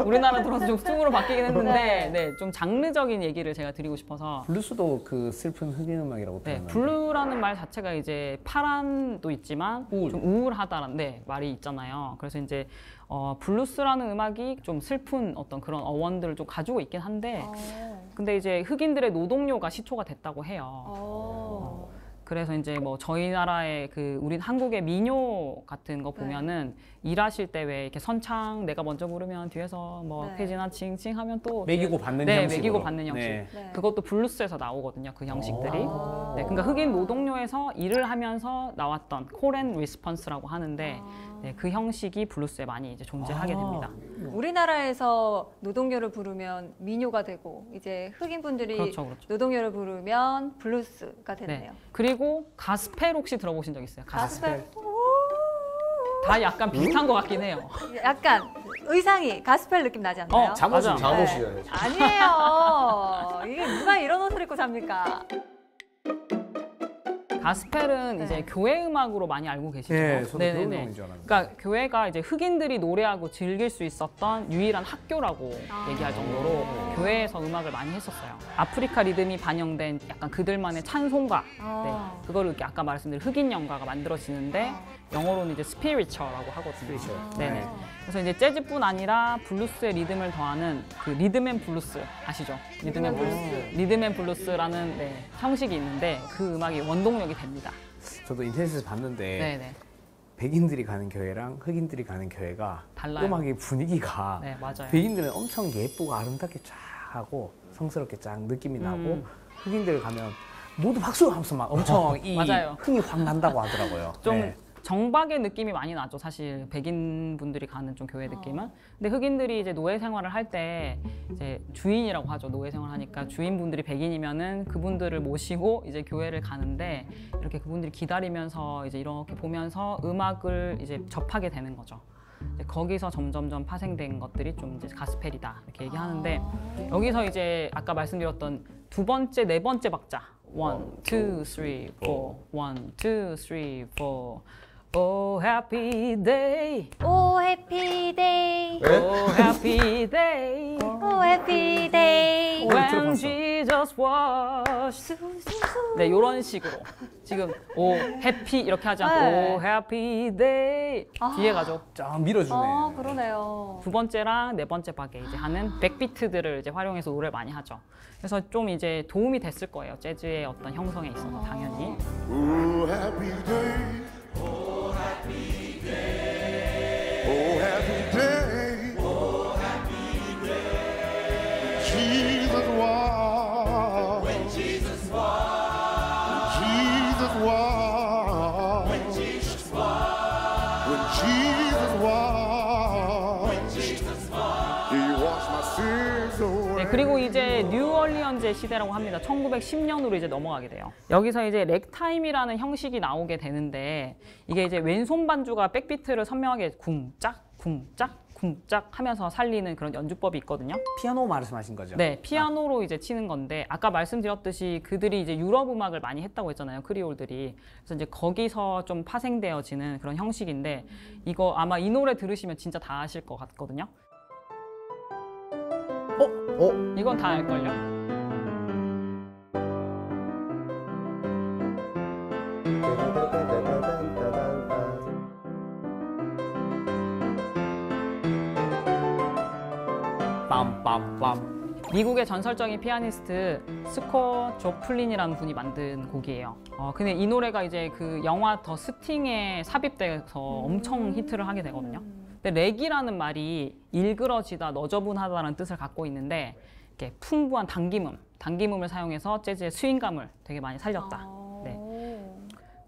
S4: 우리나라 들어서 좀 춤으로 바뀌긴 했는데, 네, 좀 장르적인 얘기를 제가 드리고 싶어서.
S3: 블루스도 그 슬픈 흑인 음악이라고
S4: 네,
S3: 표현하는데.
S4: 블루라는 말 자체가 이제 파란도 있지만
S3: 우울.
S4: 좀 우울하다는 네, 말이 있잖아요. 그래서 이제 블루스라는 음악이 좀 슬픈 어떤 그런 어원들을 좀 가지고 있긴 한데, 근데 이제 흑인들의 노동요가 시초가 됐다고 해요. 그래서 이제 뭐 저희 나라의 그 우리 한국의 민요 같은 거 보면은 일하실 때 왜 이렇게 선창 내가 먼저 부르면 뒤에서 뭐
S1: 네.
S4: 태진아 칭칭 하면 또
S3: 매기고 받는
S4: 네,
S3: 형식으로.
S4: 매기고 받는 형식.
S3: 네.
S1: 네.
S4: 그것도 블루스에서 나오거든요. 그 형식들이. 네, 그러니까 흑인 노동요에서 일을 하면서 나왔던 콜 앤 리스폰스라고 하는데 네, 그 형식이 블루스에 많이 이제 존재하게 됩니다.
S1: 우리나라에서 노동요를 부르면 민요가 되고 이제 흑인분들이
S4: 그렇죠, 그렇죠.
S1: 노동요를 부르면 블루스가
S4: 네.
S1: 됐네요.
S4: 그리고 가스펠 혹시 들어보신 적 있어요?
S1: 가스펠.
S4: 다 약간 비슷한 것 같긴 해요.
S1: 약간 의상이 가스펠 느낌 나지 않나요?
S3: 잠옷이
S4: 맞아.
S2: 잠옷이요.
S1: 아니에요. 이게 누가 이런 옷을 입고 삽니까?
S4: 가스펠은
S1: 네.
S4: 이제 교회 음악으로 많이 알고 계시죠?
S3: 네, 저도
S4: 네네네.
S3: 그런 음악인 줄 알았는데.
S4: 그러니까 교회가 이제 흑인들이 노래하고 즐길 수 있었던 유일한 학교라고 얘기할 정도로 교회에서 음악을 많이 했었어요. 아프리카 리듬이 반영된 약간 그들만의 찬송가, 네, 그거를 이렇게 아까 말씀드린 흑인 연가가 만들어지는데 영어로는 이제 스피리처라고 하거든요. 네네. 그래서 이제 재즈뿐 아니라 블루스의 리듬을 더하는 그 리듬 앤 블루스 아시죠? 리듬 앤 블루스. 리듬 앤 블루스라는 네, 형식이 있는데 그 음악이 원동력이 됩니다.
S3: 저도 인터넷에서 봤는데
S4: 네네.
S3: 백인들이 가는 교회랑 흑인들이 가는 교회가
S4: 달라요.
S3: 음악의 분위기가
S4: 네, 맞아요.
S3: 백인들은 엄청 예쁘고 아름답게 쫙 하고 성스럽게 쫙 느낌이 나고 흑인들 가면 모두 박수 하면서 막 엄청 이
S4: 맞아요.
S3: 흥이 확 난다고 하더라고요.
S4: 좀
S3: 네.
S4: 정박의 느낌이 많이 나죠. 사실 백인 분들이 가는 좀 교회 느낌은. 근데 흑인들이 이제 노예 생활을 할 때 이제 주인이라고 하죠. 노예 생활 하니까 주인분들이 백인이면은 그분들을 모시고 이제 교회를 가는데 이렇게 그분들이 기다리면서 이제 이렇게 보면서 음악을 이제 접하게 되는 거죠. 이제 거기서 점점점 파생된 것들이 좀 이제 가스펠이다 이렇게 얘기하는데 여기서 이제 아까 말씀드렸던 두 번째, 네 번째 박자 1, 2, 3, 4 1, 2, 3, 4 Oh happy day
S1: 오 해피 데이.
S4: Oh happy day
S1: 오 해피 데이.
S4: When Jesus was 네, 이런 식으로 지금 오 해피 이렇게 하지 않고
S1: 네.
S4: 오 해피 데이 뒤에 가죠.
S3: 쫙 밀어주네.
S1: 그러네요.
S4: 두 번째랑 네 번째 박에 이제 하는 백비트들을 이제 활용해서 노래를 많이 하죠. 그래서 좀 이제 도움이 됐을 거예요. 재즈의 어떤 형성에 있어서 당연히.
S6: Oh, happy day. Oh, happy day. Oh, happy day. Oh, happy day. Jesus was. When Jesus was. Jesus was. When Jesus was. When Jesus was. When Jesus was. He washed my sins away.
S4: 네, 그리고 이제 뉴얼리언즈의 시대라고 합니다. 1910년으로 이제 넘어가게 돼요. 여기서 이제 렉타임이라는 형식이 나오게 되는데 이게 이제 왼손 반주가 백비트를 선명하게 쿵짝 쿵짝 쿵짝 하면서 살리는 그런 연주법이 있거든요.
S3: 피아노 말씀하신 거죠?
S4: 네, 피아노로 이제 치는 건데 아까 말씀드렸듯이 그들이 이제 유럽 음악을 많이 했다고 했잖아요. 크리올들이. 그래서 이제 거기서 좀 파생되어지는 그런 형식인데 이거 아마 이 노래 들으시면 진짜 다 아실 것 같거든요. 이건 다 알걸요?
S3: 빰빰빰.
S4: 미국의 전설적인 피아니스트 스콧 조플린이라는 분이 만든 곡이에요. 근데 이 노래가 이제 그 영화 더 스팅에 삽입돼서 엄청 히트를 하게 되거든요. 근데 렉이라는 말이 일그러지다, 너저분하다라는 뜻을 갖고 있는데 이렇게 풍부한 당김음을 사용해서 재즈의 스윙감을 되게 많이 살렸다. 네.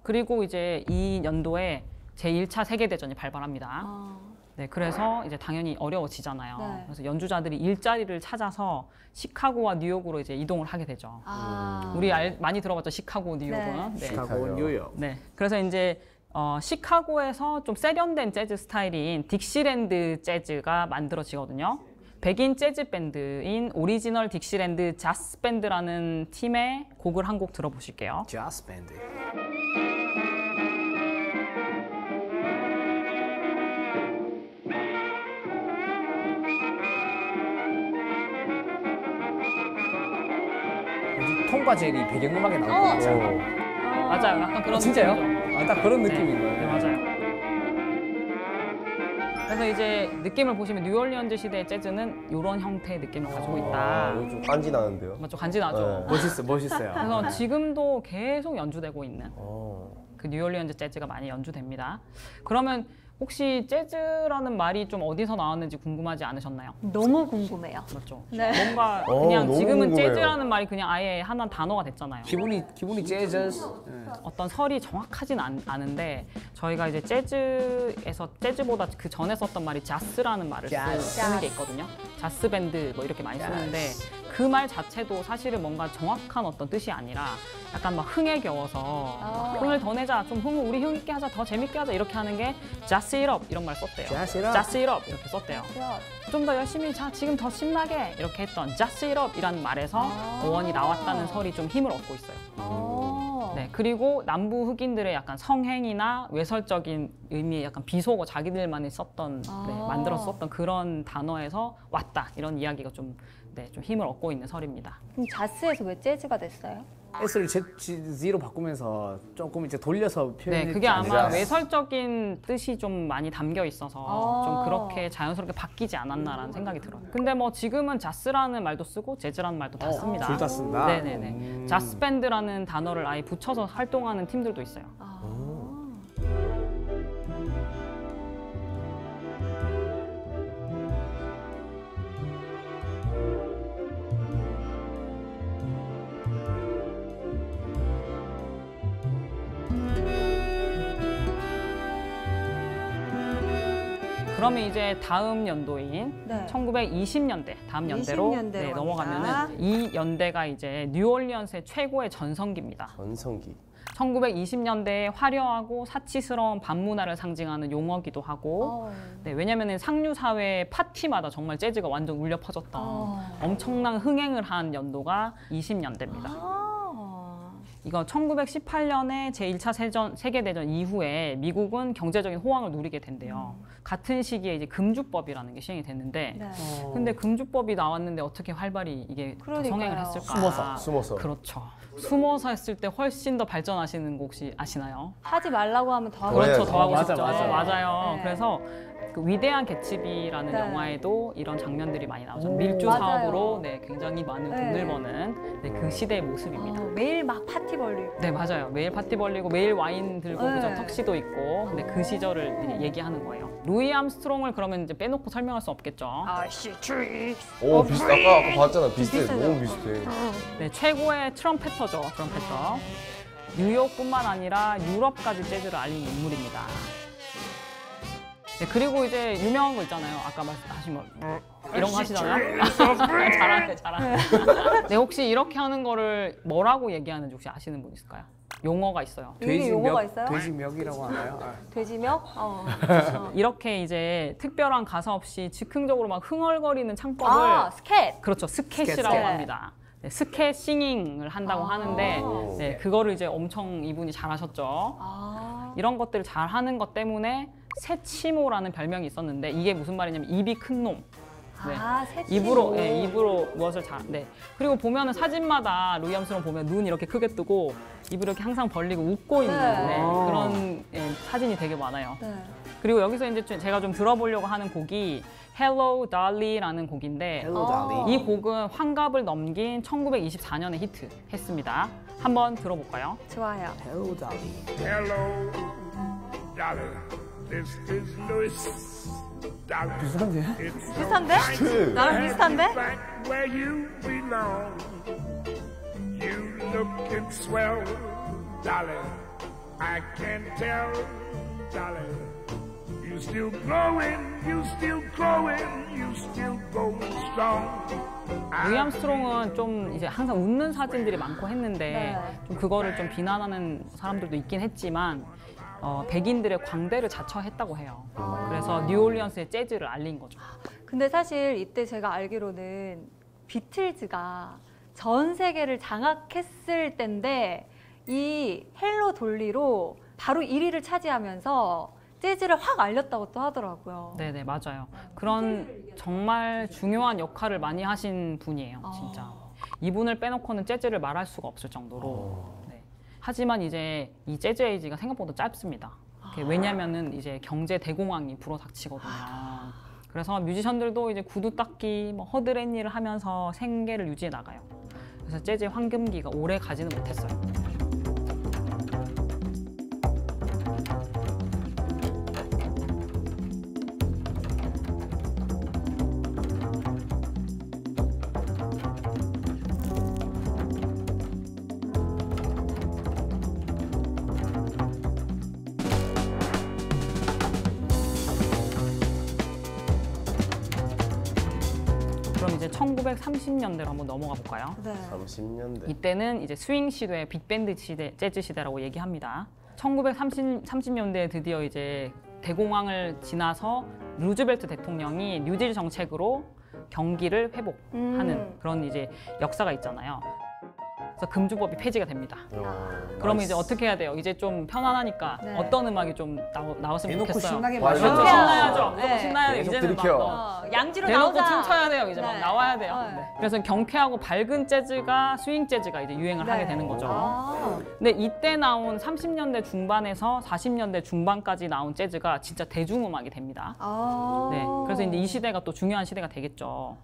S4: 그리고 이제 이 연도에 제1차 세계대전이 발발합니다. 네, 그래서 이제 당연히 어려워지잖아요.
S1: 네.
S4: 그래서 연주자들이 일자리를 찾아서 시카고와 뉴욕으로 이제 이동을 하게 되죠. 우리 많이 들어봤죠, 시카고, 뉴욕은. 네.
S3: 시카고, 뉴욕.
S4: 네. 그래서 이제 시카고에서 좀 세련된 재즈 스타일인 딕시랜드 재즈가 만들어지거든요. 백인 재즈 밴드인 오리지널 딕시랜드 자스 밴드라는 팀의 곡을 한 곡 들어보실게요.
S3: 자스 밴드. 톰과 제리 배경음악에 나올 것 같지 않아?
S4: 맞아요. 약간 그런
S3: 진짜요?
S4: 느낌이죠.
S3: 아, 딱 그런 느낌인 거예요.
S4: 네, 맞아요. 그래서 이제 느낌을 보시면 뉴올리언즈 시대의 재즈는 이런 형태의 느낌을 가지고 있다.
S2: 이거 좀 간지 나는데요.
S4: 맞죠? 간지나죠?
S2: 네.
S3: 멋있어요.
S4: 그래서 지금도 계속 연주되고 있는
S2: 어.
S4: 그 뉴올리언즈 재즈가 많이 연주됩니다. 그러면 혹시 재즈라는 말이 좀 어디서 나왔는지 궁금하지 않으셨나요?
S1: 너무 궁금해요.
S4: 맞죠?
S1: 네.
S4: 뭔가
S2: 어,
S4: 그냥
S2: 너무
S4: 지금은
S2: 궁금해요.
S4: 재즈라는 말이 그냥 아예 하나 단어가 됐잖아요.
S3: 기분이 재즈.
S4: 어떤 설이 정확하진 않은데 저희가 이제 재즈에서 재즈보다 그 전에 썼던 말이 자스라는 말을 쓰는 게 있거든요. 자스 밴드 뭐 이렇게 많이 쓰는데 그 말 자체도 사실은 뭔가 정확한 어떤 뜻이 아니라 약간 막 흥에 겨워서 막 흥을 더 내자, 좀 우리 흥 있게 하자, 더 재밌게 하자 이렇게 하는 게 자스 잇 업 이런 말 썼대요. 자스 잇 업 이렇게 썼대요. 좀 더 열심히 자 지금 더 신나게 이렇게 했던 자스 잇 업이라는 말에서 어원이 나왔다는 설이 좀 힘을 얻고 있어요. 네, 그리고 남부 흑인들의 약간 성행이나 외설적인 의미의 약간 비속어 자기들만이 썼던 만들었었던 그런 단어에서 왔다 이런 이야기가 좀 힘을 얻고 있는 설입니다.
S1: 그럼 자스에서 왜 재즈가 됐어요?
S3: S를 Z로 바꾸면서 조금 이제 돌려서 표현했지
S4: 네, 그게 아마
S3: 않을까.
S4: 외설적인 뜻이 좀 많이 담겨 있어서 좀 그렇게 자연스럽게 바뀌지 않았나라는 생각이 들어요. 근데 뭐 지금은 자스라는 말도 쓰고 재즈라는 말도 다 씁니다.
S3: 둘 다 쓴다?
S4: 네네네. 자스 밴드라는 단어를 아예 붙여서 활동하는 팀들도 있어요. 그러면 이제 다음 연도인
S1: 네.
S4: 1920년대 다음 연대로
S1: 20년대로
S4: 네,
S1: 갑니다.
S4: 넘어가면은 이 연대가 이제 뉴올리언스의 최고의 전성기입니다.
S2: 전성기.
S4: 1920년대에 화려하고 사치스러운 밤문화를 상징하는 용어기도 하고 네, 왜냐면은 상류 사회 파티마다 정말 재즈가 완전 울려 퍼졌던 엄청난 흥행을 한 연도가 20년대입니다. 이거 1918년에 제1차 세계대전 이후에 미국은 경제적인 호황을 누리게 된대요. 같은 시기에 이제 금주법이라는 게 시행이 됐는데
S1: 네.
S4: 근데 금주법이 나왔는데 어떻게 활발히 이게
S1: 그러니까요.
S4: 성행을 했을까?
S2: 숨어서.
S4: 그렇죠. 숨어서 했을 때 훨씬 더 발전하시는 거 혹시 아시나요?
S1: 하지 말라고 하면 더 하고
S4: 그렇죠.
S2: 해야죠.
S4: 더 하고
S3: 맞아,
S4: 싶죠.
S3: 맞아.
S4: 맞아요.
S1: 네.
S4: 그래서 그 위대한 개츠비라는
S1: 네.
S4: 영화에도 이런 장면들이 많이 나오죠.
S3: 오.
S4: 밀주
S1: 맞아요.
S4: 사업으로 네, 굉장히 많은
S1: 네.
S4: 돈을 버는 네, 그 시대의 모습입니다.
S1: 매일 막 파티 벌리고.
S4: 네, 맞아요. 매일 파티 벌리고 매일 와인 들고
S1: 네.
S4: 그죠? 턱시도 입고 근데 그 시절을 이제 얘기하는 거예요. 루이 암스트롱을 그러면 이제 빼놓고 설명할 수 없겠죠.
S2: 오 비슷. 아까 봤잖아. 비슷해.
S1: 비슷하죠?
S2: 너무 비슷해.
S4: 네, 최고의 트럼펫터죠. 트럼펫터. 뉴욕뿐만 아니라 유럽까지 재즈를 알린 인물입니다. 네, 그리고 이제 유명한 거 있잖아요. 아까 말씀하신 뭐 이런 거 하시잖아요. 잘하네, 잘하네. 네, 혹시 이렇게 하는 거를 뭐라고 얘기하는지 혹시 아시는 분 있을까요? 용어가 있어요.
S1: 이게 용어가 있어요?
S3: 돼지멱이라고 하나요?
S1: 돼지멱?
S4: 이렇게 이제 특별한 가사 없이 즉흥적으로 막 흥얼거리는 창법을
S1: 스캣.
S4: 그렇죠. 스캣이라고
S1: 스캣.
S4: 합니다. 네, 스캣 싱잉을 한다고 하는데 네, 그거를 이제 엄청 이분이 잘하셨죠. 이런 것들을 잘하는 것 때문에 새치모라는 별명이 있었는데 이게 무슨 말이냐면 입이 큰 놈. 네.
S1: 새치모.
S4: 입으로 무엇을 네. 그리고 보면은 사진마다 루이 암스트롱 보면 눈 이렇게 크게 뜨고 입을 이렇게 항상 벌리고 웃고 있는
S1: 네.
S4: 네, 그런 사진이 되게 많아요.
S1: 네.
S4: 그리고 여기서 이제 제가 좀 들어보려고 하는 곡이 Hello Dolly라는 곡인데
S3: Hello, Dolly.
S4: 이 곡은 환갑을 넘긴 1924년에 히트했습니다. 한번 들어볼까요?
S1: 좋아요.
S3: Hello, Dolly.
S6: Hello, Dolly. This is Louis. Dolly.
S3: 비슷한데?
S6: It's
S1: 비슷한데? 나랑 비슷한데?
S6: back where you belong. You looking swell, Dolly. I can tell, Dolly. You still glowing, you still growing, you still going strong.
S4: 루이 암스트롱은 좀 이제 항상 웃는 사진들이 많고 했는데
S1: 네.
S4: 좀 그거를 좀 비난하는 사람들도 있긴 했지만 백인들의 광대를 자처했다고 해요. 그래서 뉴올리언스의 재즈를 알린 거죠.
S1: 근데 사실 이때 제가 알기로는 비틀즈가 전 세계를 장악했을 때인데 이 헬로 돌리로 바로 1위를 차지하면서 재즈를 확 알렸다고 또 하더라고요.
S4: 네네, 맞아요. 그런 정말 중요한 역할을 많이 하신 분이에요, 진짜. 이분을 빼놓고는 재즈를 말할 수가 없을 정도로. 네. 하지만 이제 이 재즈 에이지가 생각보다 짧습니다. 왜냐면은 이제 경제 대공황이 불어닥치거든요. 그래서 뮤지션들도 이제 구두 닦기, 뭐 허드렛 일을 하면서 생계를 유지해 나가요. 그래서 재즈의 황금기가 오래 가지는 못했어요. 그럼 이제 1930년대로 한번 넘어가 볼까요?
S1: 네.
S2: 30년대.
S4: 이때는 이제 스윙 시대, 빅밴드 시대, 재즈 시대라고 얘기합니다. 1930년대에 드디어 이제 대공황을 지나서 루즈벨트 대통령이 뉴딜 정책으로 경기를 회복하는 그런 이제 역사가 있잖아요. 그래서 금주법이 폐지가 됩니다. 그러면 이제 어떻게 해야 돼요? 이제 좀 편안하니까
S1: 네.
S4: 어떤 음악이 좀 나왔으면
S3: 대놓고
S4: 좋겠어요.
S3: 신나게
S2: 맞아요.
S4: 그렇죠,
S3: 마셔.
S4: 신나야죠. 무조건
S1: 네.
S4: 신나야 돼요.
S2: 계속
S4: 이제는
S2: 들이켜.
S4: 막
S1: 양지로
S4: 대놓고
S1: 나오자.
S4: 춤춰야 돼요. 이제 막
S1: 네.
S4: 나와야 돼요.
S1: 네.
S4: 네. 그래서 경쾌하고 밝은 재즈가 스윙 재즈가 이제 유행을
S1: 네.
S4: 하게 되는 거죠.
S1: 아.
S4: 근데 이때 나온 30년대 중반에서 40년대 중반까지 나온 재즈가 진짜 대중음악이 됩니다. 네, 그래서 이제 이 시대가 또 중요한 시대가 되겠죠.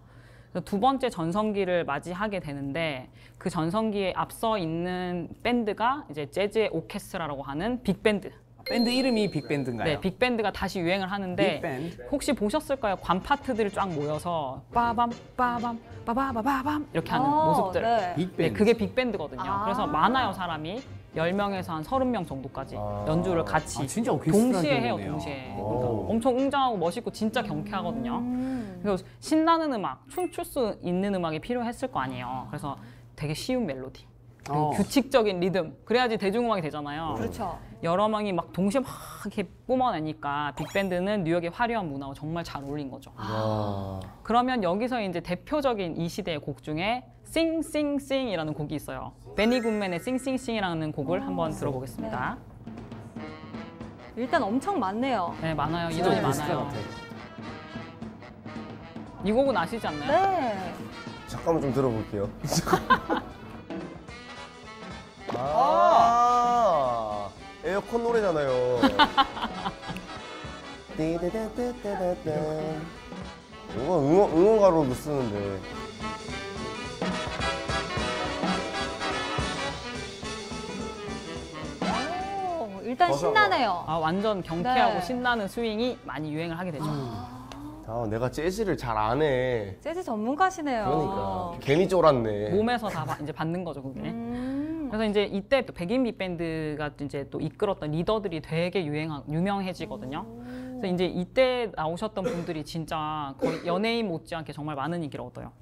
S4: 그래서 두 번째 전성기를 맞이하게 되는데 그 전성기에 앞서 있는 밴드가 이제 재즈의 오케스트라라고 하는 빅밴드.
S3: 밴드 이름이 빅밴드인가요?
S4: 네, 빅밴드가 다시 유행을 하는데
S3: 빅밴드.
S4: 혹시 보셨을까요? 관 파트들이 쫙 모여서 빠밤 빠밤 빠바바바밤 이렇게 하는 모습들.
S1: 네.
S3: 빅밴드.
S4: 네, 그게 빅밴드거든요.
S1: 아.
S4: 그래서 많아요, 사람이. 10명에서 한 30명 정도까지 연주를 같이
S3: 진짜 오케스트라
S4: 동시에 해요,
S3: 규모네요.
S4: 동시에.
S2: 오.
S4: 그러니까 엄청 웅장하고 멋있고 진짜 경쾌하거든요. 그래서 신나는 음악, 춤출 수 있는 음악이 필요했을 거 아니에요. 그래서 되게 쉬운 멜로디, 그리고 규칙적인 리듬, 그래야지 대중음악이 되잖아요.
S1: 그렇죠.
S4: 여러 명이 막 동시에 막 이렇게 뿜어내니까 빅밴드는 뉴욕의 화려한 문화와 정말 잘 어울린 거죠.
S2: 와.
S4: 그러면 여기서 이제 대표적인 이 시대의 곡 중에 Sing Sing Sing이라는 곡이 있어요. 베니 굿맨의 Sing Sing Sing이라는 곡을 한번 들어보겠습니다.
S1: 일단 엄청 많네요.
S4: 네, 많아요.
S3: 진짜
S4: 인원이
S3: 오케스트라
S4: 많아요.
S3: 같아.
S4: 이 곡은 아시지 않나요?
S1: 네.
S2: 잠깐만 좀 들어볼게요. 아, 에어컨 노래잖아요. 띠디디디디디디. 이거 응원가로도 쓰는데.
S1: 오, 일단 신나네요.
S4: 아, 완전 경쾌하고
S1: 네.
S4: 신나는 스윙이 많이 유행을 하게 되죠.
S2: 아, 내가 재즈를 잘 안 해.
S1: 재즈 전문가시네요.
S2: 그러니까 괜히 쫄았네.
S4: 몸에서 다 이제 받는 거죠, 그게. 그래서 이제 이때 또 백인 빅밴드가 이제 또 이끌었던 리더들이 되게 유명해지거든요. 그래서 이제 이때 나오셨던 분들이 진짜 거의 연예인 못지않게 정말 많은 인기를 얻어요.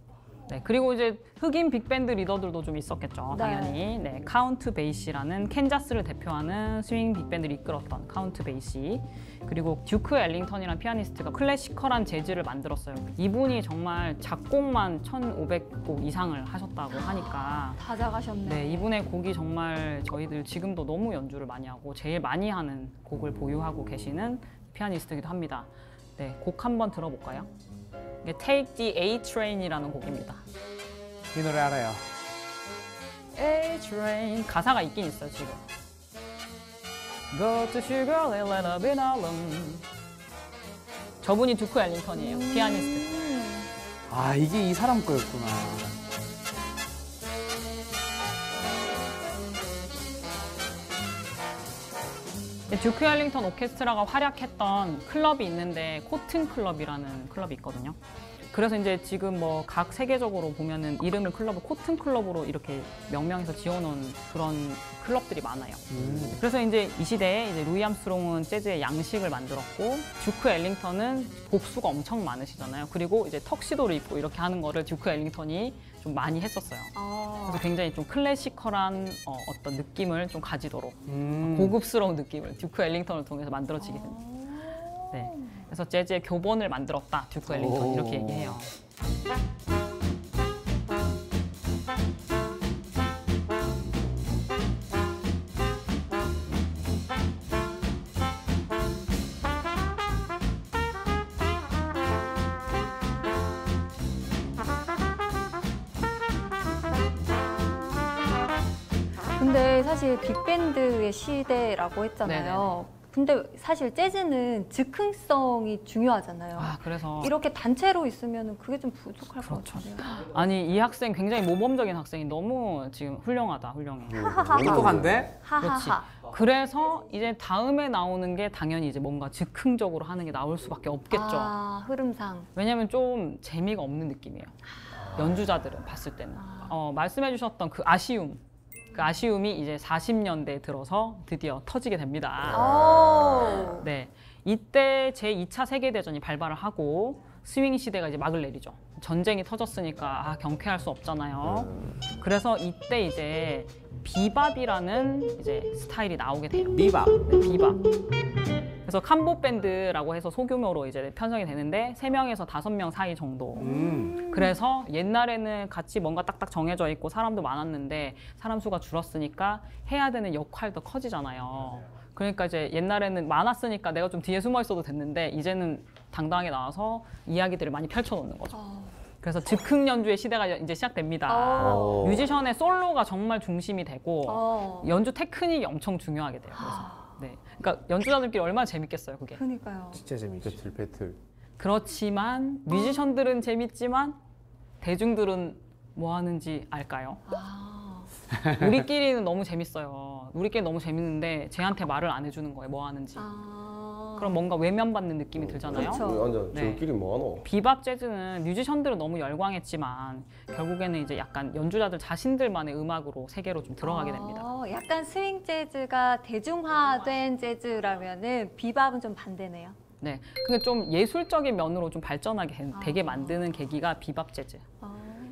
S4: 네, 그리고 이제 흑인 빅밴드 리더들도 좀 있었겠죠,
S1: 네.
S4: 당연히. 네, 카운트 베이시라는 캔자스를 대표하는 스윙 빅밴드를 이끌었던 카운트 베이시. 그리고 듀크 엘링턴이라는 피아니스트가 클래시컬한 재즈를 만들었어요. 이분이 정말 작곡만 1,500곡 이상을 하셨다고 하니까.
S1: 다 작가셨네.
S4: 네, 이분의 곡이 정말 저희들 지금도 너무 연주를 많이 하고 제일 많이 하는 곡을 보유하고 계시는 피아니스트이기도 합니다. 네, 곡 한번 들어볼까요? 이게 Take the A Train이라는 곡입니다.
S3: 이 노래 알아요.
S4: A Train 가사가 있긴 있어요 지금. Go to Sugar Hill and I've been alone. 저분이 두크 엘링턴이에요, 피아니스트.
S3: 아, 이게 이 사람 거였구나.
S4: 듀크 엘링턴 오케스트라가 활약했던 클럽이 있는데 코튼 클럽이라는 클럽이 있거든요. 그래서 이제 지금 뭐 각 세계적으로 보면은 이름을 클럽을 코튼 클럽으로 이렇게 명명해서 지어놓은 그런 클럽들이 많아요. 그래서 이제 이 시대에 이제 루이 암스트롱은 재즈의 양식을 만들었고 듀크 엘링턴은 복수가 엄청 많으시잖아요. 그리고 이제 턱시도를 입고 이렇게 하는 거를 듀크 엘링턴이 좀 많이 했었어요. 그래서 굉장히 좀 클래시컬한 어떤 느낌을 좀 가지도록 고급스러운 느낌을 듀크 엘링턴을 통해서 만들어지게 됩니다. 네. 그래서 재즈의 교본을 만들었다, 듀크 엘링턴 이렇게 얘기해요.
S1: 근데 사실 빅밴드의 시대라고 했잖아요. 근데 사실 재즈는 즉흥성이 중요하잖아요.
S4: 아, 그래서
S1: 이렇게 단체로 있으면 그게 좀 부족할 것 같은데요.
S4: 아니 이 학생 굉장히 모범적인 학생이 너무 지금 훌륭하다, 훌륭해.
S3: 똑똑한데?
S4: 그렇지.
S1: 하하하.
S4: 그래서 이제 다음에 나오는 게 당연히 이제 뭔가 즉흥적으로 하는 게 나올 수밖에 없겠죠.
S1: 아, 흐름상.
S4: 왜냐면 좀 재미가 없는 느낌이에요. 연주자들은 봤을 때는. 말씀해 주셨던 그 아쉬움. 그 아쉬움이 이제 40년대에 들어서 드디어 터지게 됩니다.
S1: 오.
S4: 네, 이때 제2차 세계대전이 발발을 하고 스윙 시대가 이제 막을 내리죠. 전쟁이 터졌으니까 경쾌할 수 없잖아요. 그래서 이때 이제 비밥이라는 이제 스타일이 나오게 돼요.
S3: 비밥.
S4: 네, 비밥. 그래서 캄보 밴드라고 해서 소규모로 이제 편성이 되는데 3명에서 5명 사이 정도. 그래서 옛날에는 같이 뭔가 딱딱 정해져 있고 사람도 많았는데 사람 수가 줄었으니까 해야 되는 역할도 커지잖아요. 그러니까 이제 옛날에는 많았으니까 내가 좀 뒤에 숨어 있어도 됐는데 이제는 당당하게 나와서 이야기들을 많이 펼쳐놓는 거죠. 그래서 즉흥 연주의 시대가 이제 시작됩니다. 뮤지션의 솔로가 정말 중심이 되고 연주 테크닉이 엄청 중요하게 돼요. 그래서. 네, 그러니까 연주자들끼리 얼마나 재밌겠어요, 그게.
S1: 그러니까요.
S3: 진짜 재밌지.
S2: 배틀.
S4: 그렇지만 뮤지션들은 재밌지만 대중들은 뭐 하는지 알까요? 우리끼리는 너무 재밌어요. 우리끼리 너무 재밌는데 쟤한테 말을 안 해주는 거예요, 뭐 하는지. 그럼 뭔가 외면받는 느낌이 들잖아요.
S1: 그렇죠.
S2: 완전
S4: 네.
S2: 저끼리 뭐하노?
S4: 비밥 재즈는 뮤지션들은 너무 열광했지만 결국에는 이제 약간 연주자들 자신들만의 음악으로 세계로 좀 들어가게 됩니다.
S1: 약간 스윙 재즈가 대중화된 재즈라면은 비밥은 좀 반대네요.
S4: 네, 그게 좀 예술적인 면으로 좀 발전하게 되게 만드는 계기가 비밥 재즈.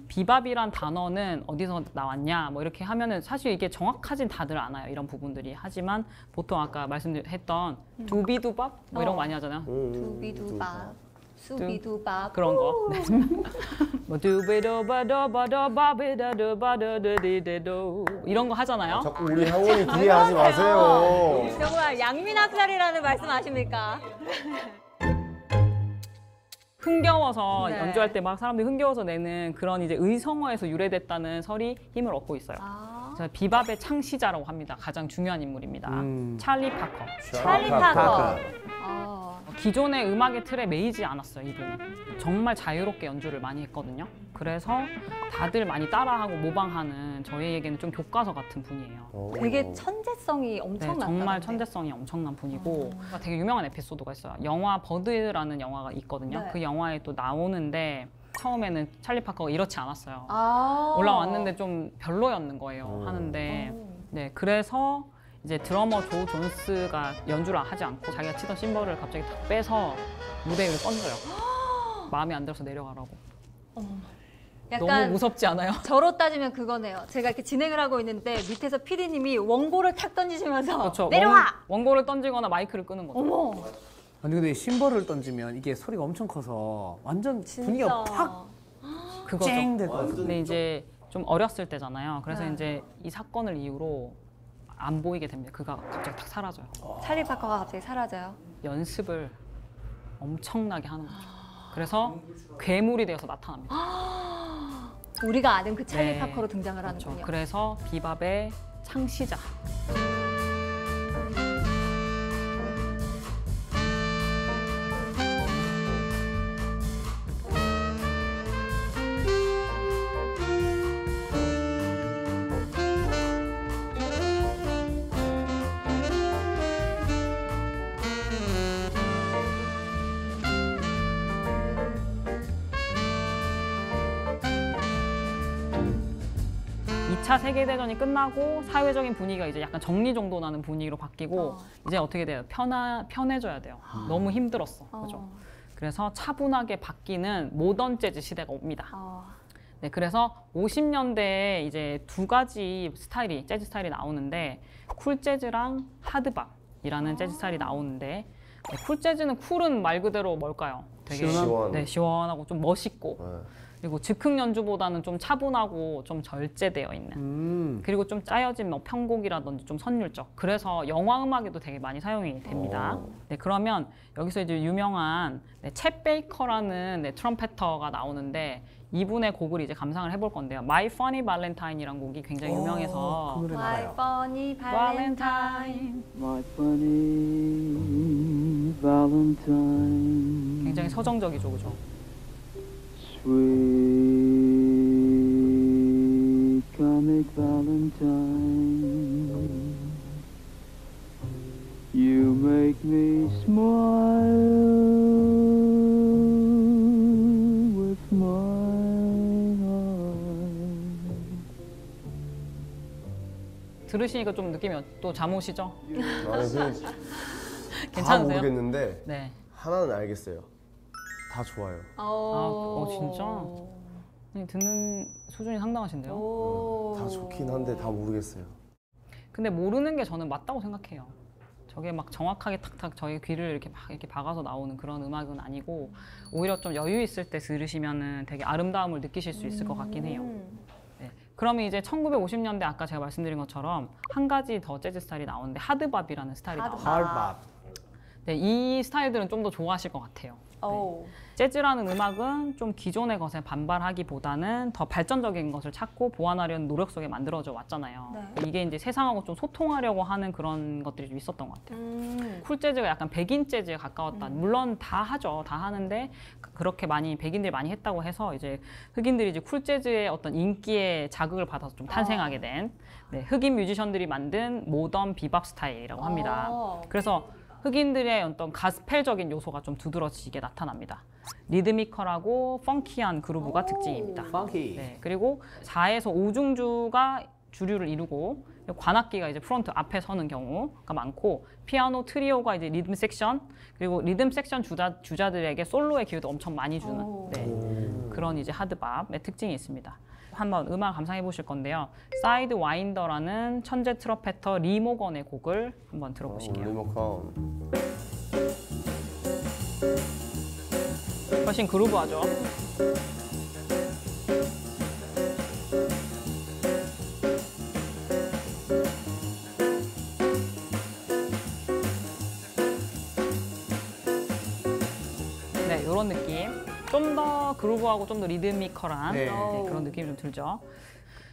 S4: 비밥이란 단어는 어디서 나왔냐 뭐 이렇게 하면은 사실 이게 정확하진 다들 않아요. 이런 부분들이. 하지만 보통 아까 말씀했던 두비두밥 뭐 이런 거 많이 하잖아요.
S1: 두비두밥, 수비두밥.
S4: 그런 거. 네. 뭐 두비도바도바도바비다도바도디디도 이런 거 하잖아요.
S2: 자꾸 우리 항원이 뒤에 하지 마세요.
S1: 정말 양민학살이라는 말씀 아십니까?
S4: 흥겨워서
S1: 네.
S4: 연주할 때 막 사람들이 흥겨워서 내는 그런 이제 의성어에서 유래됐다는 설이 힘을 얻고 있어요. 그래서 비밥의 창시자라고 합니다. 가장 중요한 인물입니다. 찰리 파커.
S1: 찰리 파커.
S4: 기존의 음악의 틀에 매이지 않았어요, 이분은. 정말 자유롭게 연주를 많이 했거든요. 그래서 다들 많이 따라하고 모방하는 저희에게는 좀 교과서 같은 분이에요.
S1: 되게 천재성이
S4: 네,
S1: 엄청났다.
S4: 정말 천재성이 엄청난 분이고 되게 유명한 에피소드가 있어요. 영화 버드라는 영화가 있거든요.
S1: 네.
S4: 그 영화에 또 나오는데 처음에는 찰리 파커가 이렇지 않았어요. 올라왔는데 좀 별로였는 거예요. 하는데 네, 그래서 이제 드러머 조 존스가 연주를 하지 않고 자기가 치던 심벌을 갑자기 탁 빼서 무대 위로 던져요. 마음에 안 들어서 내려가라고. 너무
S1: 약간
S4: 무섭지 않아요?
S1: 저로 따지면 그거네요. 제가 이렇게 진행을 하고 있는데 밑에서 PD님이 원고를 탁 던지시면서
S4: 그렇죠.
S1: 내려와!
S4: 원고를 던지거나 마이크를 끄는 거죠.
S1: 어머,
S3: 아니 근데 심벌을 던지면 이게 소리가 엄청 커서 완전 분위기가 팍
S4: 그거죠.
S3: 쨍 될 것 같아요.
S4: 근데 이제 좀 어렸을 때잖아요. 그래서
S1: 네.
S4: 이제 이 사건을 이후로 안 보이게 됩니다. 그가 갑자기 탁 사라져요.
S1: 찰리 파커가 갑자기 사라져요.
S4: 연습을 엄청나게 하는 거죠. 그래서 괴물이 되어서 나타납니다.
S1: 우리가 아는 그 찰리
S4: 네.
S1: 파커로 등장을
S4: 그렇죠.
S1: 하는군요.
S4: 그래서 비밥의 창시자. 이 2차 세계대전이 끝나고 사회적인 분위기가 이제 약간 정리정돈하는 분위기로 바뀌고 이제 어떻게 돼요? 편해져야 돼요. 너무 힘들었어. 그죠? 그래서 차분하게 바뀌는 모던 재즈 시대가 옵니다. 네, 그래서 50년대에 이제 두 가지 스타일이, 재즈 스타일이 나오는데 쿨 재즈랑 하드밥이라는 재즈 스타일이 나오는데 네, 쿨 재즈는 쿨은 말 그대로 뭘까요? 되게
S2: 시원한.
S4: 네, 시원하고 좀 멋있고 그리고 즉흥 연주보다는 좀 차분하고 좀 절제되어 있는 그리고 좀 짜여진 뭐 편곡이라든지 좀 선율적 그래서 영화 음악에도 되게 많이 사용이 됩니다. 네, 그러면 여기서 이제 유명한 챗 베이커라는 트럼펫터가 나오는데 이분의 곡을 이제 감상을 해볼 건데요. My Funny Valentine이라는 곡이 굉장히 유명해서
S3: 그 노래
S1: My
S3: 알아요.
S1: Funny Valentine.
S7: My funny Valentine,
S4: 굉장히 서정적이죠, 그죠?
S7: sweet comic Valentine, you make me smile with my heart.
S4: 들으시니까 좀 느낌이 또 잠 오시죠?
S2: 아니, 다
S4: 괜찮으세요?
S2: 모르겠는데
S4: 네.
S2: 하나는 알겠어요. 다 좋아요.
S4: 진짜? 아니, 듣는 수준이 상당하신데요?
S2: 다 좋긴 한데 다 모르겠어요.
S4: 근데 모르는 게 저는 맞다고 생각해요. 저게 막 정확하게 탁탁 저희 귀를 이렇게 막 이렇게 박아서 나오는 그런 음악은 아니고 오히려 좀 여유 있을 때 들으시면은 되게 아름다움을 느끼실 수 있을 것 같긴 해요. 네. 그러면 이제 1950년대 아까 제가 말씀드린 것처럼 한 가지 더 재즈 스타일이 나오는데 하드밥이라는 스타일이 나와요.
S3: 하드밥.
S4: 네, 이 스타일들은 좀 더 좋아하실 것 같아요. 재즈라는 음악은 좀 기존의 것에 반발하기보다는 더 발전적인 것을 찾고 보완하려는 노력 속에 만들어져 왔잖아요. 이게 이제 세상하고 좀 소통하려고 하는 그런 것들이 좀 있었던 것 같아요. 쿨 재즈가 약간 백인 재즈에 가까웠다. 물론 다 하죠. 다 하는데 그렇게 많이 백인들이 많이 했다고 해서 이제 흑인들이 이제 쿨 재즈의 어떤 인기에 자극을 받아서 좀 탄생하게 된 흑인 뮤지션들이 만든 모던 비밥 스타일이라고 합니다. 그래서 흑인들의 어떤 가스펠적인 요소가 좀 두드러지게 나타납니다. 리드미컬하고 펑키한 그루브가 특징입니다.
S3: 펑키.
S4: 네, 그리고 4에서 5중주가 주류를 이루고 관악기가 이제 프론트 앞에 서는 경우가 많고 피아노 트리오가 이제 리듬 섹션 그리고 리듬 섹션 주자들에게 솔로의 기회도 엄청 많이 주는 그런 이제 하드밥의 특징이 있습니다. 한번 음악 감상해 보실 건데요. 사이드 와인더라는 천재 트럼펫터 리 모건의 곡을 한번 들어보실게요.
S2: 리모컨.
S4: 훨씬 그루브하죠. 네, 이런 느낌. 좀 더 그루브하고 좀 더 리드미컬한
S3: 네.
S4: 그런 느낌이 좀 들죠.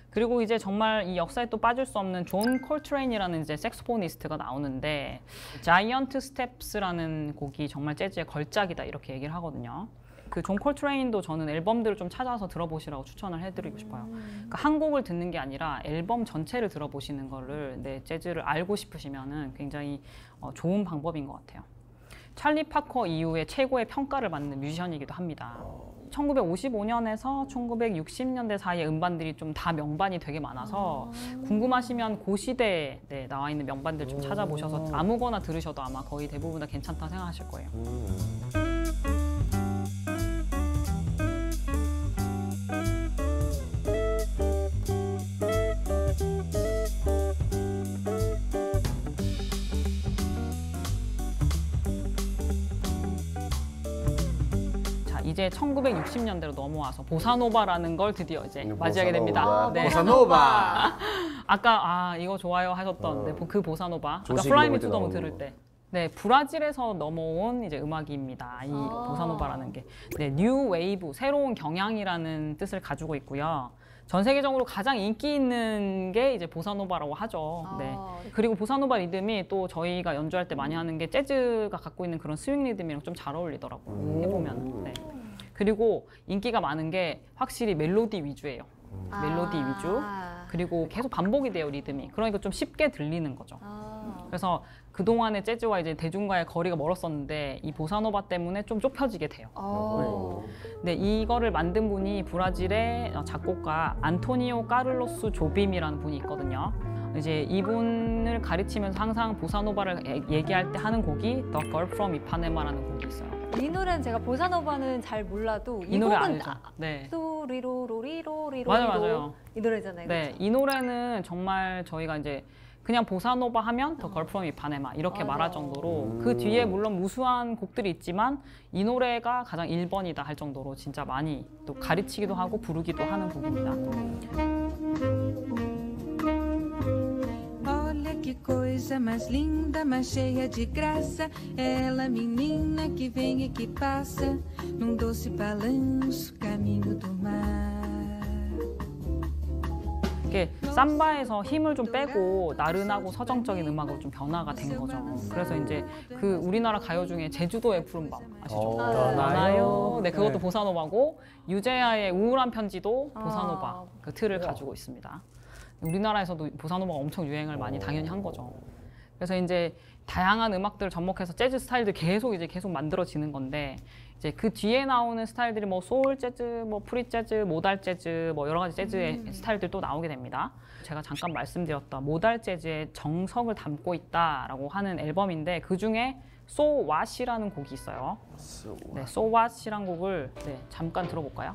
S4: 그리고 이제 정말 이 역사에 또 빠질 수 없는 존 콜트레인이라는 이제 색소포니스트가 나오는데 자이언트 스텝스라는 곡이 정말 재즈의 걸작이다 이렇게 얘기를 하거든요. 그 존 콜트레인도 저는 앨범들을 좀 찾아서 들어보시라고 추천을 해드리고 싶어요. 그러니까 한 곡을 듣는 게 아니라 앨범 전체를 들어보시는 거를 재즈를 알고 싶으시면은 굉장히 좋은 방법인 것 같아요. 찰리 파커 이후에 최고의 평가를 받는 뮤지션이기도 합니다. 1955년에서 1960년대 사이의 음반들이 좀 다 명반이 되게 많아서 궁금하시면 그 시대에 나와 있는 명반들 좀 찾아보셔서 아무거나 들으셔도 아마 거의 대부분 다 괜찮다 생각하실 거예요. 이제 1960년대로 넘어와서 보사노바라는 걸 드디어 이제 맞이하게 됩니다. 네.
S3: 보사노바.
S4: 아까 이거 좋아요 하셨던 그 보사노바. 아까
S2: 조식
S4: 플라이 미
S2: 먹을 때
S4: 투 더 문
S2: 나오는
S4: 들을
S2: 거.
S4: 때. 네, 브라질에서 넘어온 이제 음악입니다. 이 보사노바라는 게. 네, 뉴 웨이브, 새로운 경향이라는 뜻을 가지고 있고요. 전 세계적으로 가장 인기 있는 게 이제 보사노바라고 하죠. 네. 그리고 보사노바 리듬이 또 저희가 연주할 때 많이 하는 게 재즈가 갖고 있는 그런 스윙 리듬이랑 좀 잘 어울리더라고요. 해보면. 네. 그리고 인기가 많은 게 확실히 멜로디 위주예요. 멜로디 위주. 그리고 계속 반복이 돼요, 리듬이. 그러니까 좀 쉽게 들리는 거죠. 그래서 그동안의 재즈와 이제 대중과의 거리가 멀었었는데 이 보사노바 때문에 좀 좁혀지게 돼요. 네, 이거를 만든 분이 브라질의 작곡가 안토니오 까를로스 조빔이라는 분이 있거든요. 이제 이분을 가르치면서 항상 보사노바를 얘기할 때 하는 곡이 The Girl from Ipanema라는 곡이 있어요.
S1: 이 노래는 제가 보사노바는 잘 몰라도 이
S4: 노래
S1: 곡은
S4: 알죠? 네.
S1: 소리로로리로리로
S4: 맞아요.
S1: 이 노래잖아요.
S4: 네,
S1: 그렇죠?
S4: 이 노래는 정말 저희가 이제 그냥 보사노바 하면 더 걸프롬 이파네마 이렇게 말할 정도로 그 뒤에 물론 무수한 곡들이 있지만 이 노래가 가장 1번이다 할 정도로 진짜 많이 또 가르치기도 하고 부르기도 하는 곡입니다.
S8: Olha que coisa mais linda, mais cheia de graça. Ela, menina que vem e que passa, num doce balanço, caminho do mar.
S4: 이렇게 삼바에서 힘을 좀 빼고 나른하고 서정적인 음악으로 좀 변화가 된 거죠. 그래서 이제 그 우리나라 가요 중에 제주도의 푸른밤 아시죠? 나나요? 네, 그것도 보사노바고 유재하의 우울한 편지도 보사노바 그 틀을 가지고 있습니다. 우리나라에서도 보사노바가 엄청 유행을 많이 당연히 한 거죠. 그래서 이제 다양한 음악들을 접목해서 재즈 스타일들 계속 만들어지는 건데 이제 그 뒤에 나오는 스타일들이 뭐 소울 재즈, 뭐 프리 재즈, 모달 재즈, 뭐 여러 가지 재즈의 스타일들이 또 나오게 됩니다. 제가 잠깐 말씀드렸던 모달 재즈의 정석을 담고 있다라고 하는 앨범인데 그 중에 So What이라는 곡이 있어요. 네, So What이라는 곡을 잠깐 들어볼까요?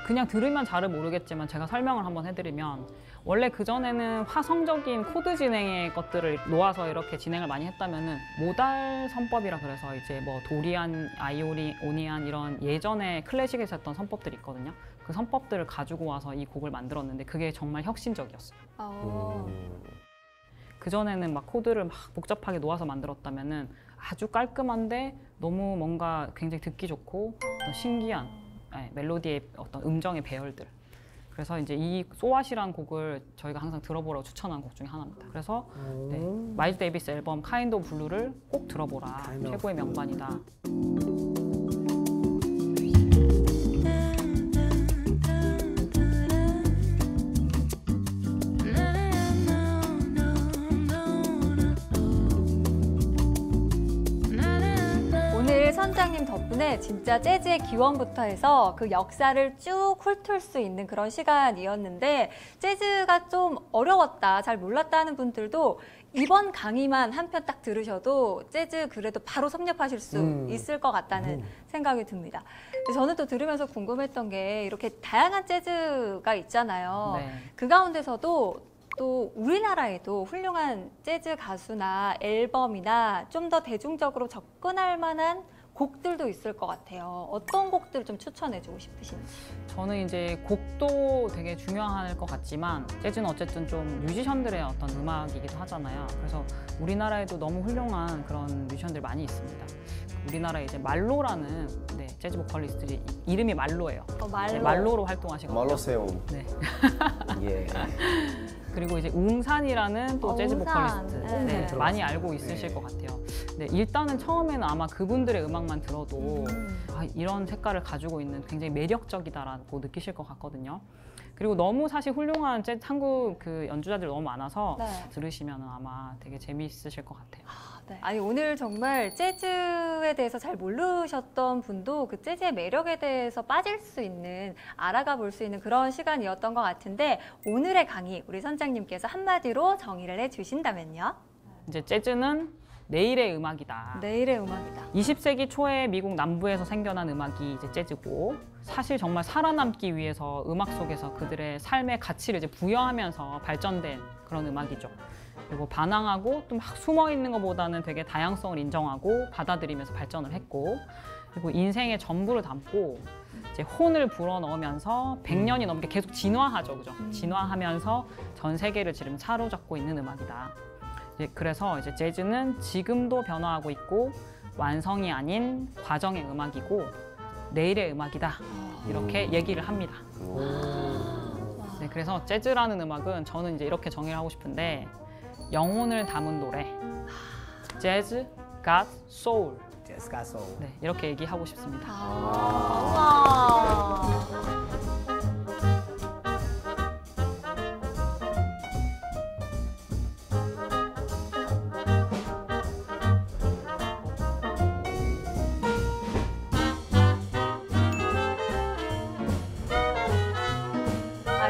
S4: 그냥 들으면 잘은 모르겠지만 제가 설명을 한번 해드리면 원래 그전에는 화성적인 코드 진행의 것들을 놓아서 이렇게 진행을 많이 했다면은 모달 선법이라 그래서 이제 뭐 도리안, 아이오니안 이런 예전에 클래식에서 했던 선법들이 있거든요. 그 선법들을 가지고 와서 이 곡을 만들었는데 그게 정말 혁신적이었어요. 그전에는 막 코드를 막 복잡하게 놓아서 만들었다면은 아주 깔끔한데 너무 뭔가 굉장히 듣기 좋고 신기한 멜로디의 어떤 음정의 배열들 그래서 이제 이 소왓이라는 곡을 저희가 항상 들어보라고 추천한 곡 중에 하나입니다. 그래서 네, 마일즈 데이비스 앨범 카인드 오브 블루를 꼭 들어보라. 최고의 명반이다.
S1: 오늘 선장님 덕분에 진짜 재즈의 기원부터 해서 그 역사를 쭉 훑을 수 있는 그런 시간이었는데 재즈가 좀 어려웠다, 잘 몰랐다 하는 분들도 이번 강의만 한 편 딱 들으셔도 재즈 그래도 바로 섭렵하실 수 있을 것 같다는 생각이 듭니다. 저는 또 들으면서 궁금했던 게 이렇게 다양한 재즈가 있잖아요.
S4: 네.
S1: 그 가운데서도 또 우리나라에도 훌륭한 재즈 가수나 앨범이나 좀 더 대중적으로 접근할 만한 곡들도 있을 것 같아요. 어떤 곡들 좀 추천해주고 싶으신지.
S4: 저는 이제 곡도 되게 중요할 것 같지만 재즈는 어쨌든 좀 뮤지션들의 어떤 음악이기도 하잖아요. 그래서 우리나라에도 너무 훌륭한 그런 뮤지션들 많이 있습니다. 우리나라에 이제 말로라는 네, 재즈 보컬리스트들이 이름이 말로예요.
S1: 말로.
S4: 네, 말로로 활동하시거든요.
S2: 말로세움.
S4: 네.
S2: 예.
S4: 그리고 이제 웅산이라는 또 재즈
S1: 웅산.
S4: 보컬리스트
S1: 네.
S4: 많이 알고 있으실 것 같아요. 네, 일단은 처음에는 아마 그분들의 음악만 들어도 아, 이런 색깔을 가지고 있는 굉장히 매력적이다라고 느끼실 것 같거든요. 그리고 너무 사실 훌륭한 한국 그 연주자들이 너무 많아서
S1: 네.
S4: 들으시면 아마 되게 재미있으실 것 같아요.
S1: 네. 아니 오늘 정말 재즈에 대해서 잘 모르셨던 분도 그 재즈의 매력에 대해서 빠질 수 있는, 알아가 볼 수 있는 그런 시간이었던 것 같은데 오늘의 강의 우리 선장님께서 한마디로 정의를 해주신다면요?
S4: 이제 재즈는 내일의 음악이다.
S1: 내일의 음악이다.
S4: 20세기 초에 미국 남부에서 생겨난 음악이 이제 재즈고 사실 정말 살아남기 위해서 음악 속에서 그들의 삶의 가치를 이제 부여하면서 발전된 그런 음악이죠. 그리고 반항하고 또 막 숨어 있는 것보다는 되게 다양성을 인정하고 받아들이면서 발전을 했고 그리고 인생의 전부를 담고 이제 혼을 불어넣으면서 100년이 넘게 계속 진화하죠, 그죠? 진화하면서 전 세계를 지금 사로잡고 있는 음악이다. 그래서 이제 재즈는 지금도 변화하고 있고 완성이 아닌 과정의 음악이고 내일의 음악이다. 이렇게 얘기를 합니다. 네, 그래서 재즈라는 음악은 저는 이제 이렇게 정의를 하고 싶은데 영혼을 담은 노래, 재즈, got soul.
S3: 재즈 가수.
S4: 네, 이렇게 얘기하고 싶습니다.
S1: 와.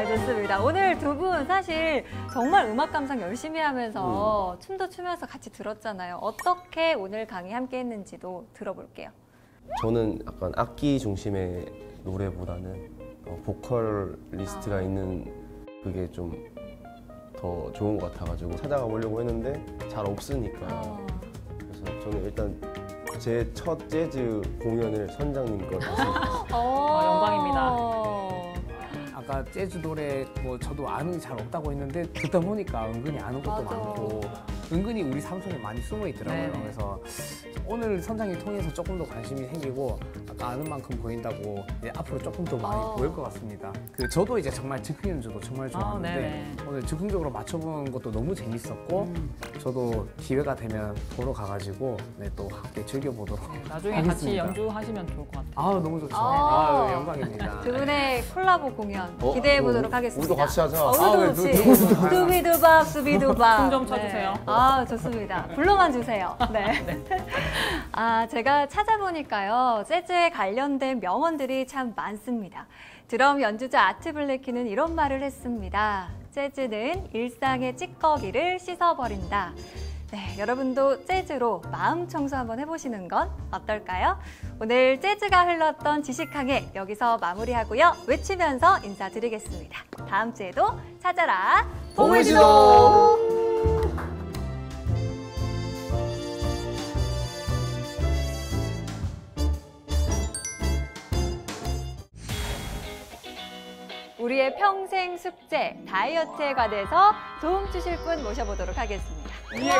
S1: 좋습니다. 오늘 두 분 사실 정말 음악 감상 열심히 하면서 춤도 추면서 같이 들었잖아요. 어떻게 오늘 강의 함께 했는지도 들어볼게요.
S2: 저는 약간 악기 중심의 노래보다는 보컬 리스트가 있는 그게 좀 더 좋은 것 같아가지고 찾아가 보려고 했는데 잘 없으니까 그래서 저는 일단 제 첫 재즈 공연을 선장님 거
S4: 영광입니다.
S3: 아까 재즈 노래 뭐 저도 아는 게 잘 없다고 했는데 듣다 보니까 은근히 아는 것도
S1: 맞아.
S3: 많고 은근히 우리 삶 속에 많이 숨어 있더라고요.
S4: 네네.
S3: 그래서 오늘 선장님 통해서 조금 더 관심이 생기고 아까 아는 만큼 보인다고 이제 앞으로 조금 더 많이 보일 것 같습니다. 그 저도 이제 정말 즉흥 연주도 정말 좋아하는데
S4: 네네.
S3: 오늘 즉흥적으로 맞춰본 것도 너무 재밌었고 저도 기회가 되면 보러 가가지고 네, 또 함께 즐겨보도록
S4: 나중에
S3: 하겠습니다.
S4: 같이 연주하시면 좋을 것 같아요.
S3: 아 너무 좋죠.
S1: 아.
S3: 영광입니다.
S1: 두 분의 콜라보 공연 기대해 보도록 하겠습니다.
S2: 우리도 같이 하자.
S1: 우리도 같이. 두비두밥, 수비두밥.
S4: 춤좀 춰주세요.
S1: 네. 아, 좋습니다. 불러만 주세요. 네. 아, 제가 찾아보니까요. 재즈에 관련된 명언들이 참 많습니다. 드럼 연주자 아트 블레키는 이런 말을 했습니다. 재즈는 일상의 찌꺼기를 씻어버린다. 네, 여러분도 재즈로 마음 청소 한번 해보시는 건 어떨까요? 오늘 재즈가 흘렀던 지식항해 여기서 마무리하고요. 외치면서 인사드리겠습니다. 다음 주에도 찾아라
S2: 봉을지도.
S1: 우리의 평생 숙제, 다이어트에 관해서 도움 주실 분 모셔보도록 하겠습니다.
S2: 이런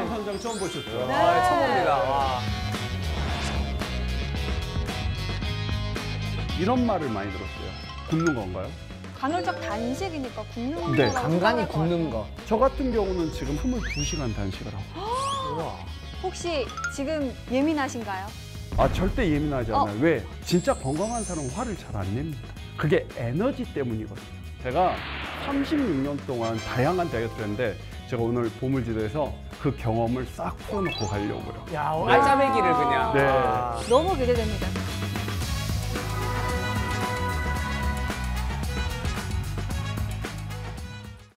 S2: 선장 처음 보셨죠?
S3: 처음 봅니다. 와.
S9: 이런 말을 많이 들었어요. 굶는 건가요?
S1: 간헐적 단식이니까 굶는
S9: 네,
S1: 거라고
S3: 간간히
S1: 생각할 것
S3: 굶는
S1: 같아요.
S3: 거.
S9: 저 같은 경우는 지금 22시간 단식을 하고.
S3: 우와.
S1: 혹시 지금 예민하신가요?
S9: 아, 절대 예민하지 않아요. 왜? 진짜 건강한 사람은 화를 잘 안 냅니다. 그게 에너지 때문이거든요. 제가 36년 동안 다양한 다이어트를 했는데 제가 오늘 보물지도에서 그 경험을 싹 풀어놓고 가려고요.
S3: 야, 알짜배기를 그냥.
S9: 네.
S3: 아.
S1: 너무 기대됩니다.